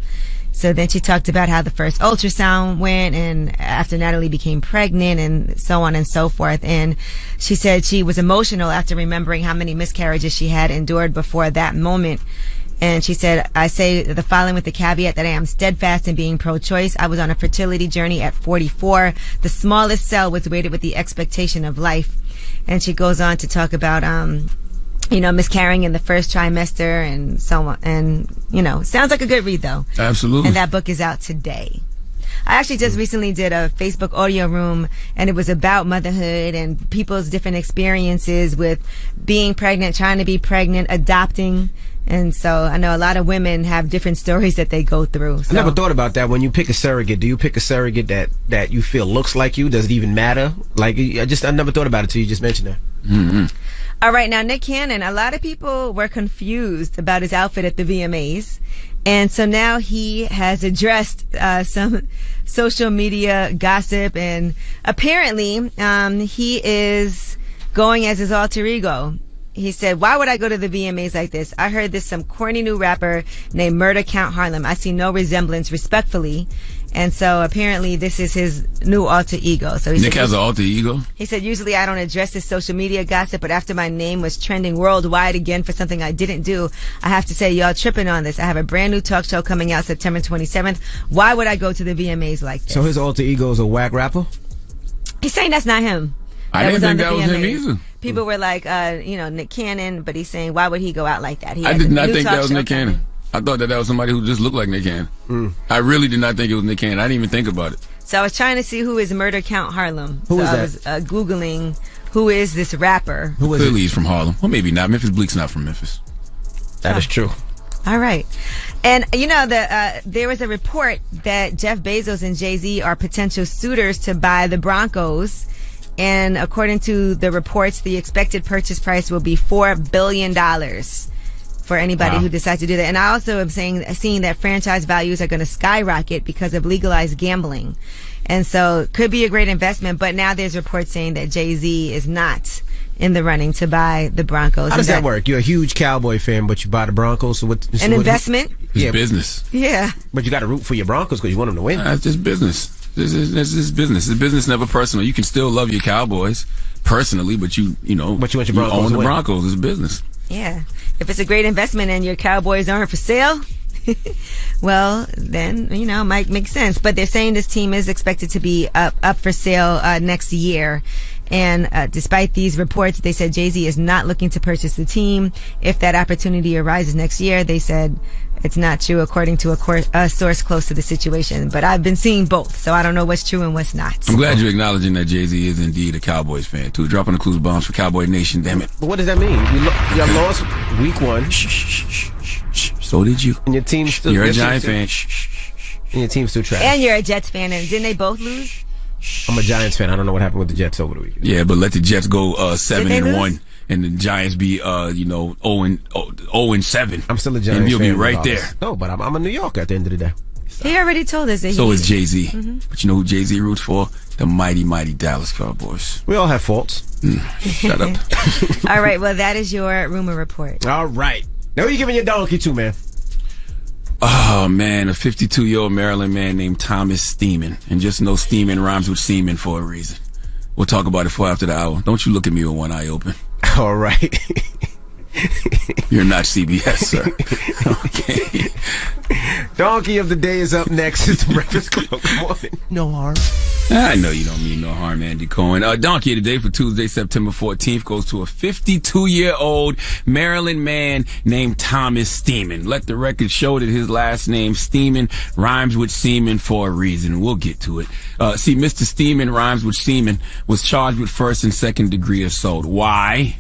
So then she talked about how the first ultrasound went and after Natalie became pregnant and so on and so forth. And she said she was emotional after remembering how many miscarriages she had endured before that moment. And she said, I say the following with the caveat that I am steadfast in being pro-choice. I was on a fertility journey at 44. The smallest cell was weighted with the expectation of life. And she goes on to talk about, miscarrying in the first trimester and so on. And, sounds like a good read though. Absolutely. And that book is out today. I actually just recently did a Facebook audio room and it was about motherhood and people's different experiences with being pregnant, trying to be pregnant, adopting. And so I know a lot of women have different stories that they go through. So. I never thought about that. When you pick a surrogate, do you pick a surrogate that you feel looks like you? Does it even matter? I never thought about it till you just mentioned that. Mm-hmm. All right, now Nick Cannon, a lot of people were confused about his outfit at the VMAs. And so now he has addressed some social media gossip, and apparently he is going as his alter ego. He said, why would I go to the VMAs like this? I heard this some corny new rapper named Murder Count Harlem. I see no resemblance, respectfully. And so apparently this is his new alter ego. So Nick has an alter ego? He said, usually I don't address this social media gossip, but after my name was trending worldwide again for something I didn't do, I have to say y'all tripping on this. I have a brand new talk show coming out September 27th. Why would I go to the VMAs like this? So his alter ego is a whack rapper? He's saying that's not him. I didn't think that was him either. People were like, Nick Cannon, but he's saying, why would he go out like that? I did not think that was Nick Cannon. I thought that was somebody who just looked like Nick Cannon. I really did not think it was Nick Cannon. I didn't even think about it. So I was trying to see who is Murder Count Harlem. Who is that? I was Googling who is this rapper. Who is Clearly he's from Harlem. Well, maybe not. Memphis Bleek's not from Memphis. That is true. All right. And, there was a report that Jeff Bezos and Jay-Z are potential suitors to buy the Broncos. And according to the reports, the expected purchase price will be $4 billion for anybody who decides to do that. And I also am seeing that franchise values are going to skyrocket because of legalized gambling. And so it could be a great investment. But now there's reports saying that Jay-Z is not in the running to buy the Broncos. How does that work? You're a huge Cowboy fan, but you buy the Broncos. So an investment? It's business. Yeah. But you got to root for your Broncos because you want them to win. It's just business. This is business. It's business, never personal. You can still love your Cowboys personally, but you want your Broncos own the Broncos. It's business. Yeah. If it's a great investment and your Cowboys aren't for sale, well, then, it might make sense. But they're saying this team is expected to be up for sale next year. And despite these reports, they said Jay-Z is not looking to purchase the team. If that opportunity arises next year, they said it's not true, according to a source close to the situation. But I've been seeing both, so I don't know what's true and what's not. I'm glad you're acknowledging that Jay-Z is indeed a Cowboys fan, too. Dropping the clues bombs for Cowboy Nation, damn it. But what does that mean? You lost week 1. So did you. And your team's still... You're a Giant fan. And your team's still trash. And you're a Jets fan, and didn't they both lose? I'm a Giants fan. I don't know what happened with the Jets over the weekend. Yeah, but let the Jets go 7-1, and the Giants be 0-7. I'm still a Giants fan. And you'll be right there. No, but I'm a New Yorker at the end of the day. He already told us that. So is Jay-Z. Mm-hmm. But you know who Jay-Z roots for? The mighty, mighty Dallas Cowboys. We all have faults. Shut up. All right. Well, that is your rumor report. All right. Now who you giving your donkey to, man? Oh, man, a 52-year-old Maryland man named Thomas Steeman. And just know Steeman rhymes with semen for a reason. We'll talk about it after the hour. Don't you look at me with one eye open. All right. You're not CBS, sir. Okay. Donkey of the day is up next. It's the Breakfast Club. Good morning. No harm. I know you don't mean no harm, Andy Cohen. Donkey of the day for Tuesday, September 14th goes to a 52-year-old Maryland man named Thomas Steeman. Let the record show that his last name, Steeman, rhymes with semen for a reason. We'll get to it. See, Mr. Steeman rhymes with semen was charged with first and second degree assault. Why?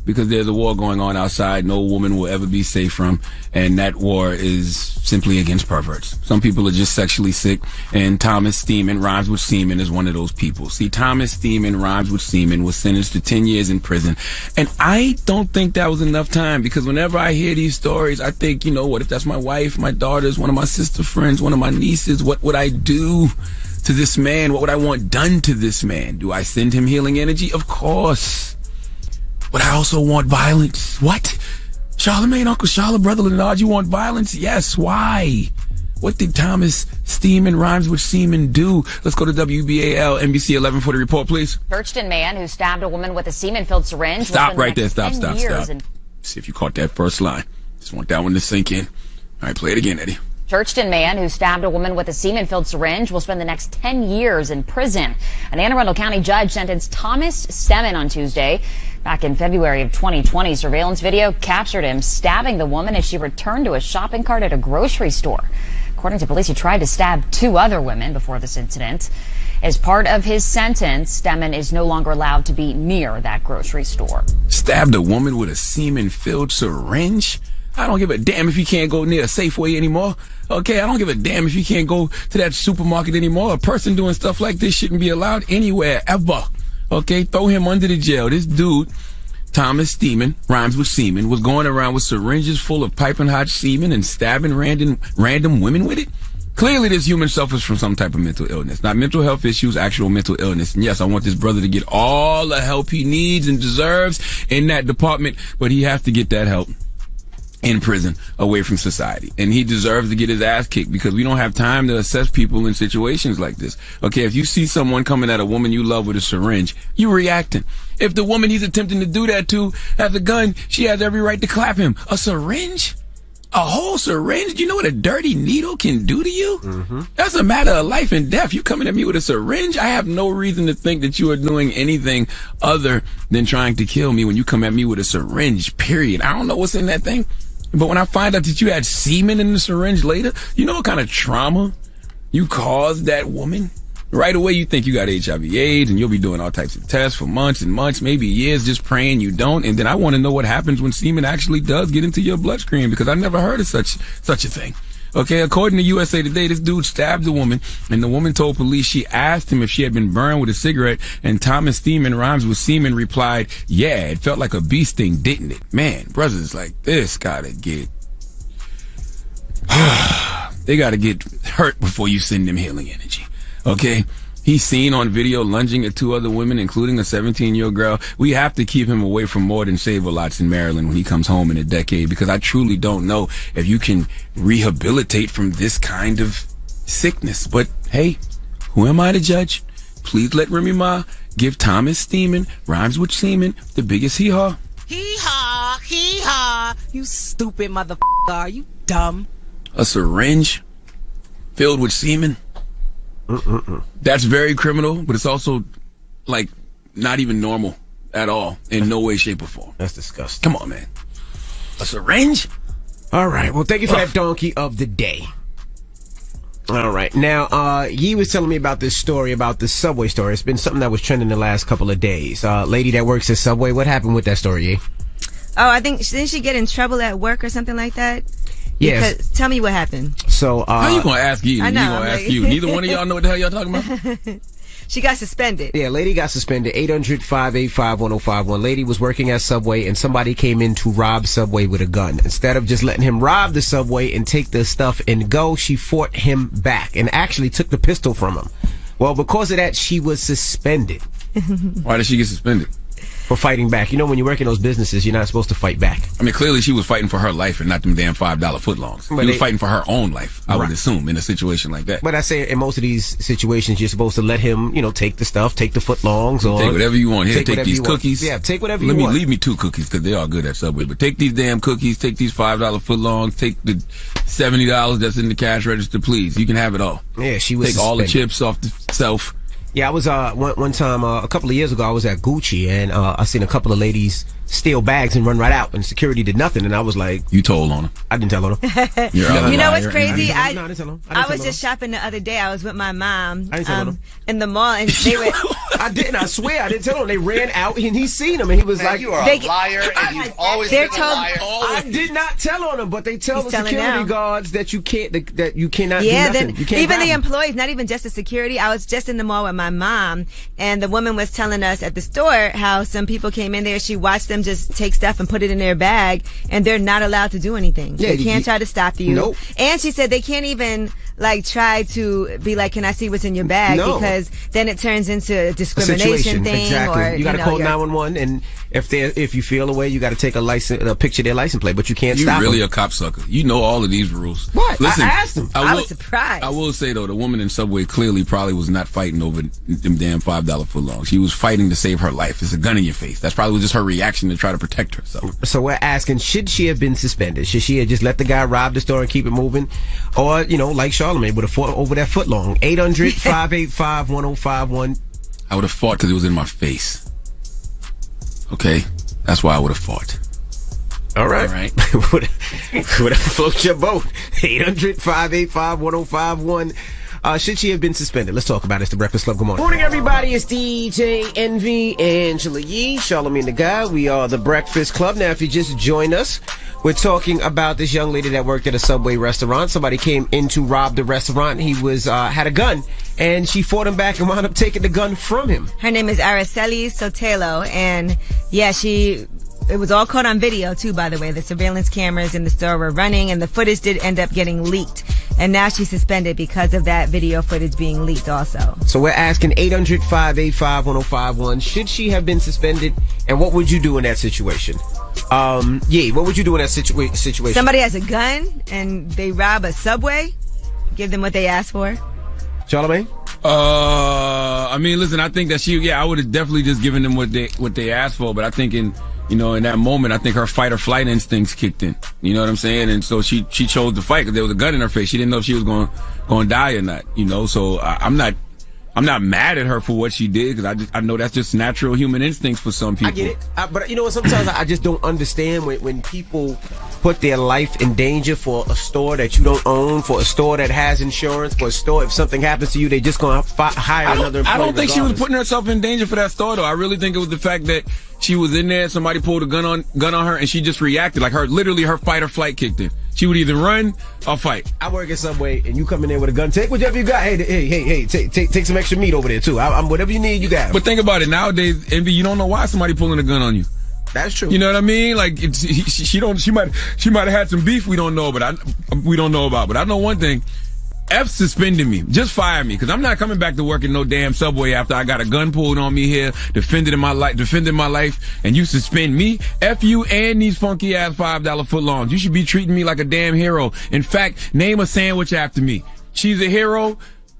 Because there's a war going on outside no woman will ever be safe from, and that war is simply against perverts. Some people are just sexually sick, and Thomas Steeman rhymes with semen is one of those people. See, Thomas Steeman rhymes with semen was sentenced to 10 years in prison, and I don't think that was enough time, because whenever I hear these stories, I think, what if that's my wife, my daughters, one of my sister friends, one of my nieces, what would I do to this man? What would I want done to this man? Do I send him healing energy? Of course. But I also want violence. What? Charlamagne, Uncle Charlotte, Brother Leonard, you want violence? Yes. Why? What did Thomas Steeman rhymes with semen do? Let's go to WBAL NBC 11 for the report, please. Churchton man who stabbed a woman with a semen-filled syringe. Stop right there. Stop. See if you caught that first line. Just want that one to sink in. All right, play it again, Eddie. Churchton man who stabbed a woman with a semen-filled syringe will spend the next 10 years in prison. An Anne Arundel County judge sentenced Thomas Steeman on Tuesday. Back in February of 2020, surveillance video captured him stabbing the woman as she returned to a shopping cart at a grocery store. According to police, he tried to stab 2 other women before this incident. As part of his sentence, Steeman is no longer allowed to be near that grocery store. Stabbed a woman with a semen-filled syringe? I don't give a damn if you can't go near a Safeway anymore. Okay, I don't give a damn if you can't go to that supermarket anymore. A person doing stuff like this shouldn't be allowed anywhere, ever. Okay, throw him under the jail. This dude, Thomas Steeman, rhymes with semen, was going around with syringes full of piping hot semen and stabbing random women with it. Clearly, this human suffers from some type of mental illness. Not mental health issues, actual mental illness. And yes, I want this brother to get all the help he needs and deserves in that department, but he has to get that help in prison, away from society. And he deserves to get his ass kicked, because we don't have time to assess people in situations like this. Okay, if you see someone coming at a woman you love with a syringe, you reacting. If the woman he's attempting to do that to has a gun, she has every right to clap him. A syringe? A whole syringe? You know what a dirty needle can do to you? That's a matter of life and death. You coming at me with a syringe? I have no reason to think that you are doing anything other than trying to kill me when you come at me with a syringe, period. I don't know what's in that thing. But when I find out that you had semen in the syringe later, you know what kind of trauma you caused that woman? Right away, you think you got HIV/AIDS, and you'll be doing all types of tests for months and months, maybe years, just praying you don't. And then I want to know what happens when semen actually does get into your bloodstream, because I never heard of such a thing. Okay, according to USA Today, this dude stabbed a woman, and the woman told police she asked him if she had been burned with a cigarette, and Thomas Thiemann rhymes with semen replied, yeah, it felt like a bee sting, didn't it? Man, brothers like this gotta get... they gotta get hurt before you send them healing energy. Okay, he's seen on video lunging at 2 other women, including a 17-year-old girl. We have to keep him away from more than Save-A-Lots in Maryland when he comes home in a decade, because I truly don't know if you can rehabilitate from this kind of sickness. But hey, who am I to judge? Please let Remy Ma give Thomas Thiemann, rhymes with semen, the biggest hee-haw. Hee-haw, hee-haw. You stupid motherfucker. Are you dumb? A syringe filled with semen? That's very criminal, but it's also, like, not even normal at all, in no way, shape, or form. That's disgusting. Come on, man. A syringe? All right. Well, thank you for that donkey of the day. All right. Now, Yee was telling me about this story, about the Subway story. It's been something that was trending the last couple of days. Lady that works at Subway, what happened with that story, Yee? Oh, I think, didn't she get in trouble at work or something like that? Yes. Because, tell me what happened. So, how you gonna ask you? I know. You gonna ask you? Neither one of y'all know what the hell y'all talking about? She got suspended. Yeah, lady got suspended. 800-585-1051. Lady was working at Subway, and somebody came in to rob Subway with a gun. Instead of just letting him rob the Subway and take the stuff and go, she fought him back and actually took the pistol from him. Well, because of that, she was suspended. Why did she get suspended? For fighting back. You know, when you work in those businesses, you're not supposed to fight back. I mean, clearly she was fighting for her life and not them damn $5 footlongs. She was fighting for her own life, I would assume, in a situation like that. But I say in most of these situations, you're supposed to let him, you know, take the stuff, take the footlongs, or take whatever you want. Here, take these cookies. Yeah, take whatever you want. Leave me 2 cookies, because they are good at Subway. But take these damn cookies, take these $5 footlongs, take the $70 that's in the cash register, please. You can have it all. Yeah, she was Take all the chips off the shelf. Yeah, I was one time a couple of years ago. I was at Gucci, and I seen a couple of ladies steal bags and run right out, and security did nothing. And I was like, "You told on them?" I didn't tell on them. You know what's crazy? I didn't tell them. I was just shopping the other day. I was with my mom in the mall, and they were. I didn't. I swear, I didn't tell them. They ran out, and he seen them, and he was like, "You are a liar, and you've always been a liar." I did not tell on them, but they tell the security guards that you can't, that you cannot do nothing. You can't even the employees, not even just the security. I was just in the mall with my mom, and the woman was telling us at the store how some people came in there. She watched them just take stuff and put it in their bag, and they're not allowed to do anything. Yeah, they can't try to stop you. Nope. And she said they can't even try to be like, "Can I see what's in your bag?" No. Because then it turns into a discrimination thing. Exactly. Or you got to call 911, and if you feel away, you got to take a picture of their license plate, but you can't stop them. You're really a copsucker. You know all of these rules. What? Listen, I asked them. I was surprised. I will say though, the woman in Subway clearly probably was not fighting over them damn $5 footlongs. She was fighting to save her life. It's a gun in your face. That's probably just her reaction to try to protect herself. So we're asking, should she have been suspended? Should she have just let the guy rob the store and keep it moving? Or, like Charlamagne, would have fought over that footlong? 800-585-1051. I would have fought because it was in my face. Okay? That's why I would have fought. All right. Would have float your boat. 800-585-1051. Should she have been suspended? Let's talk about it. It's the Breakfast Club. Good morning. Morning, everybody. It's DJ Envy, Angela Yee, Charlamagne the Guy. We are the Breakfast Club. Now, if you just joined us, we're talking about this young lady that worked at a Subway restaurant. Somebody came in to rob the restaurant. He had a gun, and she fought him back and wound up taking the gun from him. Her name is Araceli Sotelo, and yeah, it was all caught on video, too, by the way. The surveillance cameras in the store were running, and the footage did end up getting leaked. And now she's suspended because of that video footage being leaked also. So we're asking 800-585-1051. Should she have been suspended? And what would you do in that situation? What would you do in that situation? Somebody has a gun, and they rob a Subway? Give them what they asked for? Charlamagne? I mean, listen, I think that I would have definitely just given them what they asked for, but I think in you know, in that moment, I think her fight or flight instincts kicked in. You know what I'm saying? And so she chose to fight because there was a gun in her face. She didn't know if she was going to die or not, you know? So I'm not mad at her for what she did because I know that's just natural human instincts for some people. I get it. But you know what? Sometimes I just don't understand when people put their life in danger for a store that you don't own, for a store that has insurance, for a store if something happens to you, they just gonna hire another employee. I don't think she was putting herself in danger for that store though. I really think it was the fact that she was in there, somebody pulled a gun on her, and she just reacted like literally her fight or flight kicked in. She would either run or fight. I work at Subway, and you come in there with a gun. Take whatever you got. Hey, take some extra meat over there too. I'm whatever you need, you got. But think about it nowadays, Envy. You don't know why somebody pulling a gun on you. That's true. You know what I mean? Like she might have had some beef we don't know, but we don't know about. But I know one thing. F suspended me. Just fire me, because I'm not coming back to work in no damn Subway after I got a gun pulled on me here, defending my life, and you suspend me? F you and these funky ass $5 footlongs. You should be treating me like a damn hero. In fact, name a sandwich after me. She's a hero,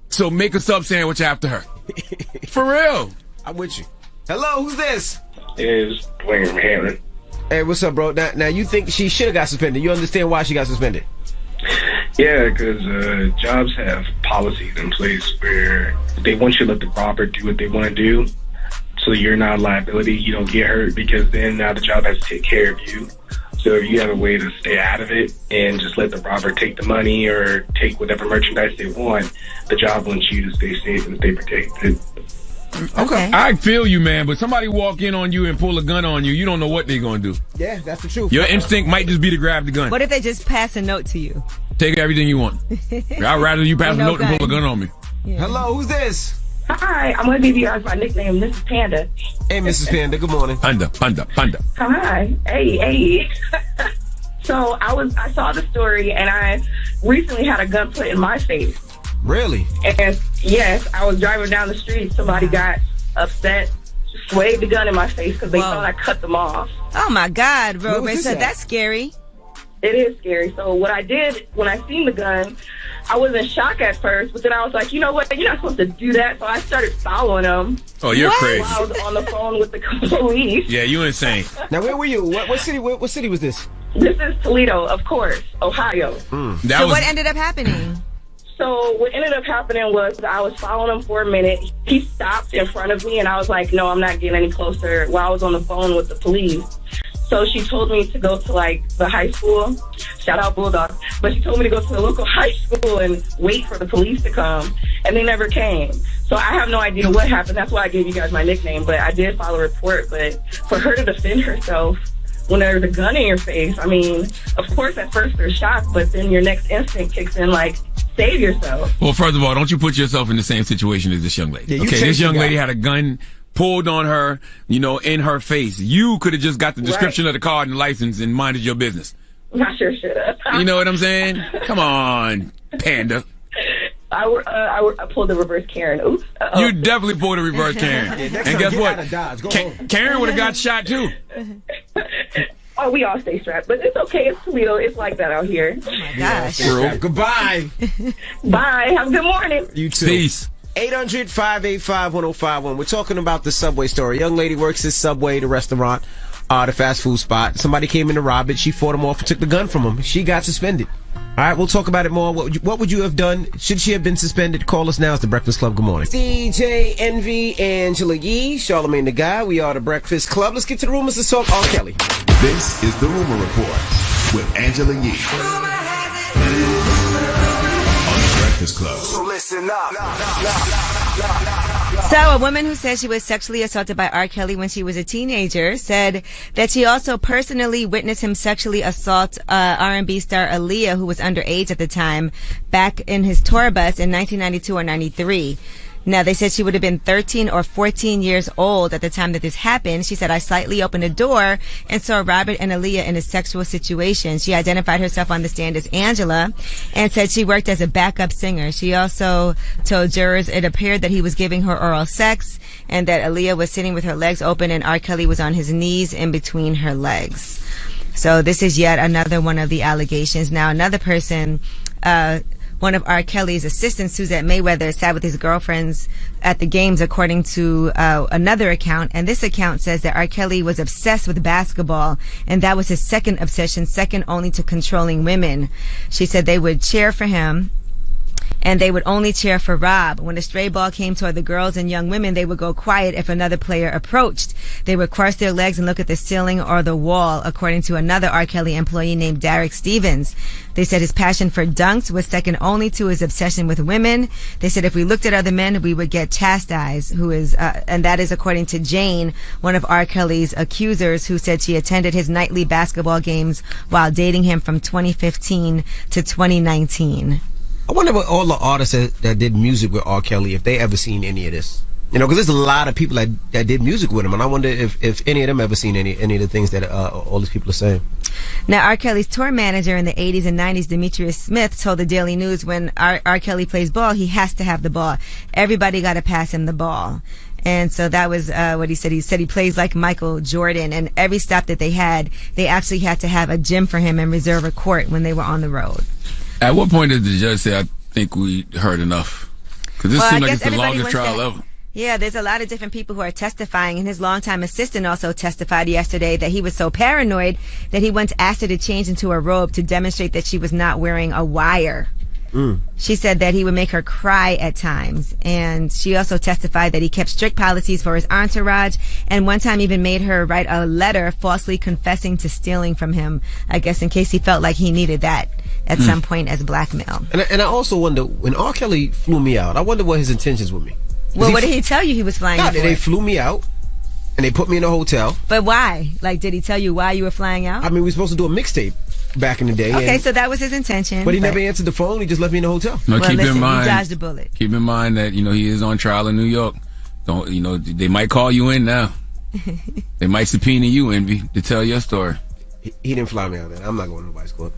so make a sub sandwich after her. For real. I'm with you. Hello, who's this? Is Dwayne from Hammond. Hey, what's up, bro? Now you think she should have got suspended? You understand why she got suspended? Yeah, because jobs have policies in place where they want you to let the robber do what they want to do, so you're not a liability. You don't get hurt, because then now the job has to take care of you. So if you have a way to stay out of it and just let the robber take the money or take whatever merchandise they want, the job wants you to stay safe and stay protected. Okay. I feel you, man, but somebody walk in on you and pull a gun on you, you don't know what they're going to do. Yeah, that's the truth. Your instinct might just be to grab the gun. What if they just pass a note to you? Take everything you want. I'd rather you pass a note than pull a gun on me. Yeah. Hello, who's this? Hi, I'm going to give you guys my nickname, Mrs. Panda. Hey, Mrs. Panda, good morning. Panda. Hi. Hey. So I saw the story, and I recently had a gun put in my face. Really? And yes, I was driving down the street. Somebody got upset, swayed the gun in my face because they thought I cut them off. Oh my God, bro! So that's scary. It is scary. So what I did when I seen the gun, I was in shock at first, but then I was like, you know what? You're not supposed to do that. So I started following them. Oh, you're crazy. While I was on the phone with the police. Yeah, you insane. Now, where were you? What city? What city was this? This is Toledo, of course, Ohio. What ended up happening? So what ended up happening was I was following him for a minute. He stopped in front of me, and I was like, no, I'm not getting any closer, while I was on the phone with the police. So she told me to go to, the high school. Shout out Bulldog. But she told me to go to the local high school and wait for the police to come, and they never came. So I have no idea what happened. That's why I gave you guys my nickname. But I did file a report. But for her to defend herself when there's a gun in your face, I mean, of course, at first they're shocked, but then your next instinct kicks in, save yourself. Well, first of all, don't you put yourself in the same situation as this young lady. Yeah, okay, this young lady had a gun pulled on her, in her face. You could have just got the description of the car and the license and minded your business. I sure should have. You know what I'm saying? Come on, Panda. I pulled the reverse Karen. Oops. Uh-oh. You definitely pulled a reverse Karen. And guess what? Karen would have got shot too. Oh, we all stay strapped, but it's okay. It's Toledo. It's like that out here. Oh my gosh. Goodbye. Bye. Have a good morning. You too. Peace. 800-585-1051. We're talking about the Subway story. A young lady works at Subway, the restaurant, the fast food spot. Somebody came in to rob it. She fought him off and took the gun from him. She got suspended. All right, we'll talk about it more. What would you have done? Should she have been suspended? Call us now. It's The Breakfast Club. Good morning. DJ Envy, Angela Yee, Charlamagne the Guy. We are The Breakfast Club. Let's get to the rumors. Let's talk R. Kelly. This is The Rumor Report with Angela Yee. On The Breakfast Club. So listen up. So a woman who says she was sexually assaulted by R. Kelly when she was a teenager said that she also personally witnessed him sexually assault R&B star Aaliyah, who was underage at the time, back in his tour bus in 1992 or 93. Now, they said she would have been 13 or 14 years old at the time that this happened. She said, I slightly opened a door and saw Robert and Aaliyah in a sexual situation. She identified herself on the stand as Angela and said she worked as a backup singer. She also told jurors it appeared that he was giving her oral sex and that Aaliyah was sitting with her legs open and R. Kelly was on his knees in between her legs. So this is yet another one of the allegations. Now, another person one of R. Kelly's assistants, Suzette Mayweather, sat with his girlfriends at the games, according to another account. And this account says that R. Kelly was obsessed with basketball, and that was his second obsession, second only to controlling women. She said they would cheer for him, and they would only cheer for Rob. When a stray ball came toward the girls and young women, they would go quiet if another player approached. They would cross their legs and look at the ceiling or the wall, according to another R. Kelly employee named Derek Stevens. They said his passion for dunks was second only to his obsession with women. They said if we looked at other men, we would get chastised, and that is according to Jane, one of R. Kelly's accusers, who said she attended his nightly basketball games while dating him from 2015 to 2019. I wonder what all the artists that did music with R. Kelly, if they ever seen any of this. You know, because there's a lot of people that did music with him, and I wonder if any of them ever seen any of the things that all these people are saying. Now, R. Kelly's tour manager in the 80s and 90s, Demetrius Smith, told the Daily News when R. Kelly plays ball, he has to have the ball. Everybody got to pass him the ball. And so that was what he said. He said he plays like Michael Jordan, and every stop that they had, they actually had to have a gym for him and reserve a court when they were on the road. At what point did the judge say, I think we heard enough? Because this seemed like it's the longest trial ever. Yeah, there's a lot of different people who are testifying, and his longtime assistant also testified yesterday that he was so paranoid that he once asked her to change into a robe to demonstrate that she was not wearing a wire. She said that he would make her cry at times, and she also testified that he kept strict policies for his entourage, and one time even made her write a letter falsely confessing to stealing from him, I guess in case he felt like he needed that at some point as blackmail. And I also wonder, when R. Kelly flew me out, I wonder what his intentions with me. Well, what did he tell you he was flying out for? They flew me out, and they put me in a hotel. But why? Like, did he tell you why you were flying out? I mean, we were supposed to do a mixtape back in the day. Okay, so that was his intention. But he never answered the phone. He just left me in the hotel. No, well, listen, you dodged a bullet. Keep in mind that, he is on trial in New York. Don't, they might call you in now. They might subpoena you, Envy, to tell your story. He didn't fly me out there. I'm not going to nobody's court.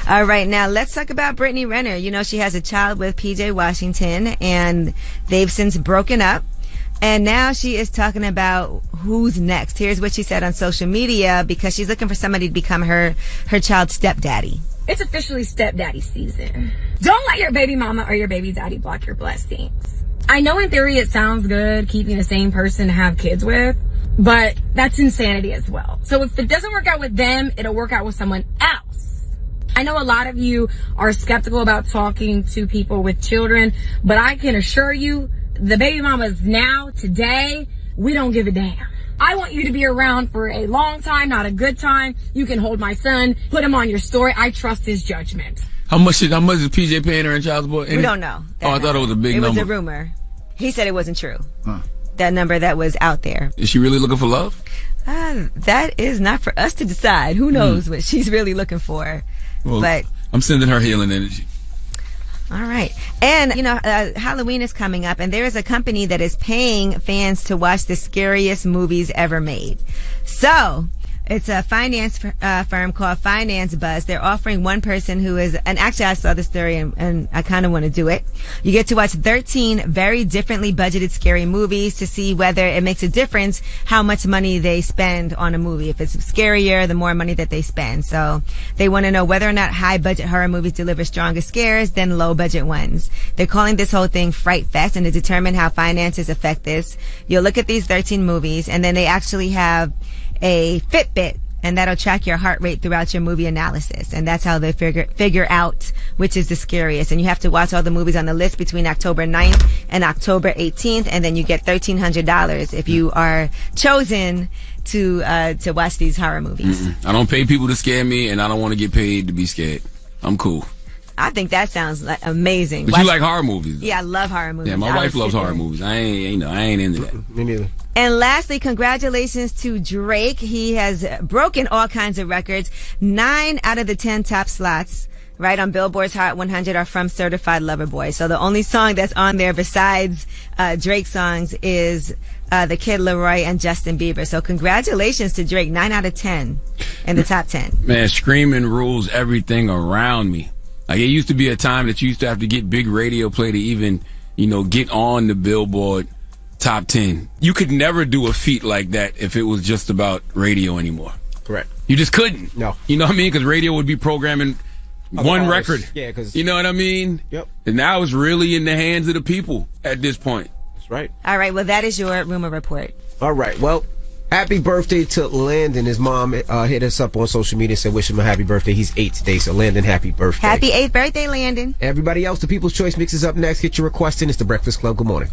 All right, now let's talk about Brittany Renner. She has a child with PJ Washington, and they've since broken up. And now she is talking about who's next. Here's what she said on social media, because she's looking for somebody to become her child's stepdaddy. It's officially stepdaddy season. Don't let your baby mama or your baby daddy block your blessings. I know in theory it sounds good keeping the same person to have kids with, but that's insanity as well. So if it doesn't work out with them, it'll work out with someone else. I know a lot of you are skeptical about talking to people with children, but I can assure you, the baby mamas now, today, we don't give a damn. I want you to be around for a long time, not a good time. You can hold my son, put him on your story. I trust his judgment. How much is PJ paying her in child support? We don't know. I thought it was a big number. It was a rumor. He said it wasn't true. That number that was out there. Is she really looking for love? That is not for us to decide. Who knows what she's really looking for? Well, but I'm sending her healing energy. All right. And, Halloween is coming up, and there is a company that is paying fans to watch the scariest movies ever made. So, it's a finance firm called Finance Buzz. They're offering one person who is, and actually I saw the story and I kind of want to do it. You get to watch 13 very differently budgeted scary movies to see whether it makes a difference how much money they spend on a movie. If it's scarier, the more money that they spend. So they want to know whether or not high budget horror movies deliver stronger scares than low budget ones. They're calling this whole thing Fright Fest, and to determine how finances affect this, you'll look at these 13 movies, and then they actually have a Fitbit, and that'll track your heart rate throughout your movie analysis. And that's how they figure out which is the scariest. And you have to watch all the movies on the list between October 9th and October 18th, and then you get $1,300 if you are chosen to watch these horror movies. I don't pay people to scare me, and I don't want to get paid to be scared. I'm cool. I think that sounds amazing. But you like horror movies? Yeah, I love horror movies. Yeah, my wife loves horror movies. I ain't into that. Me neither. And lastly, congratulations to Drake. He has broken all kinds of records. 9 out of the 10 top slots, right, on Billboard's Hot 100 are from Certified Lover Boy. So the only song that's on there besides Drake's songs is The Kid Laroi and Justin Bieber. So congratulations to Drake. 9 out of 10 in the top 10. Man, screaming rules everything around me. Like, it used to be a time that you used to have to get big radio play to even, get on the Billboard top 10. You could never do a feat like that if it was just about radio anymore. Correct. You just couldn't. No. You know what I mean? Because radio would be programming one record. Yeah, because you know what I mean. Yep. And now it's really in the hands of the people at this point. That's right. All right. Well, that is your rumor report. All right. Well, happy birthday to Landon. His mom hit us up on social media and said wish him a happy birthday. He's 8 today, so Landon, happy birthday. Happy 8th birthday, Landon. Everybody else, the People's Choice Mix is up next. Get your request in. It's The Breakfast Club. Good morning.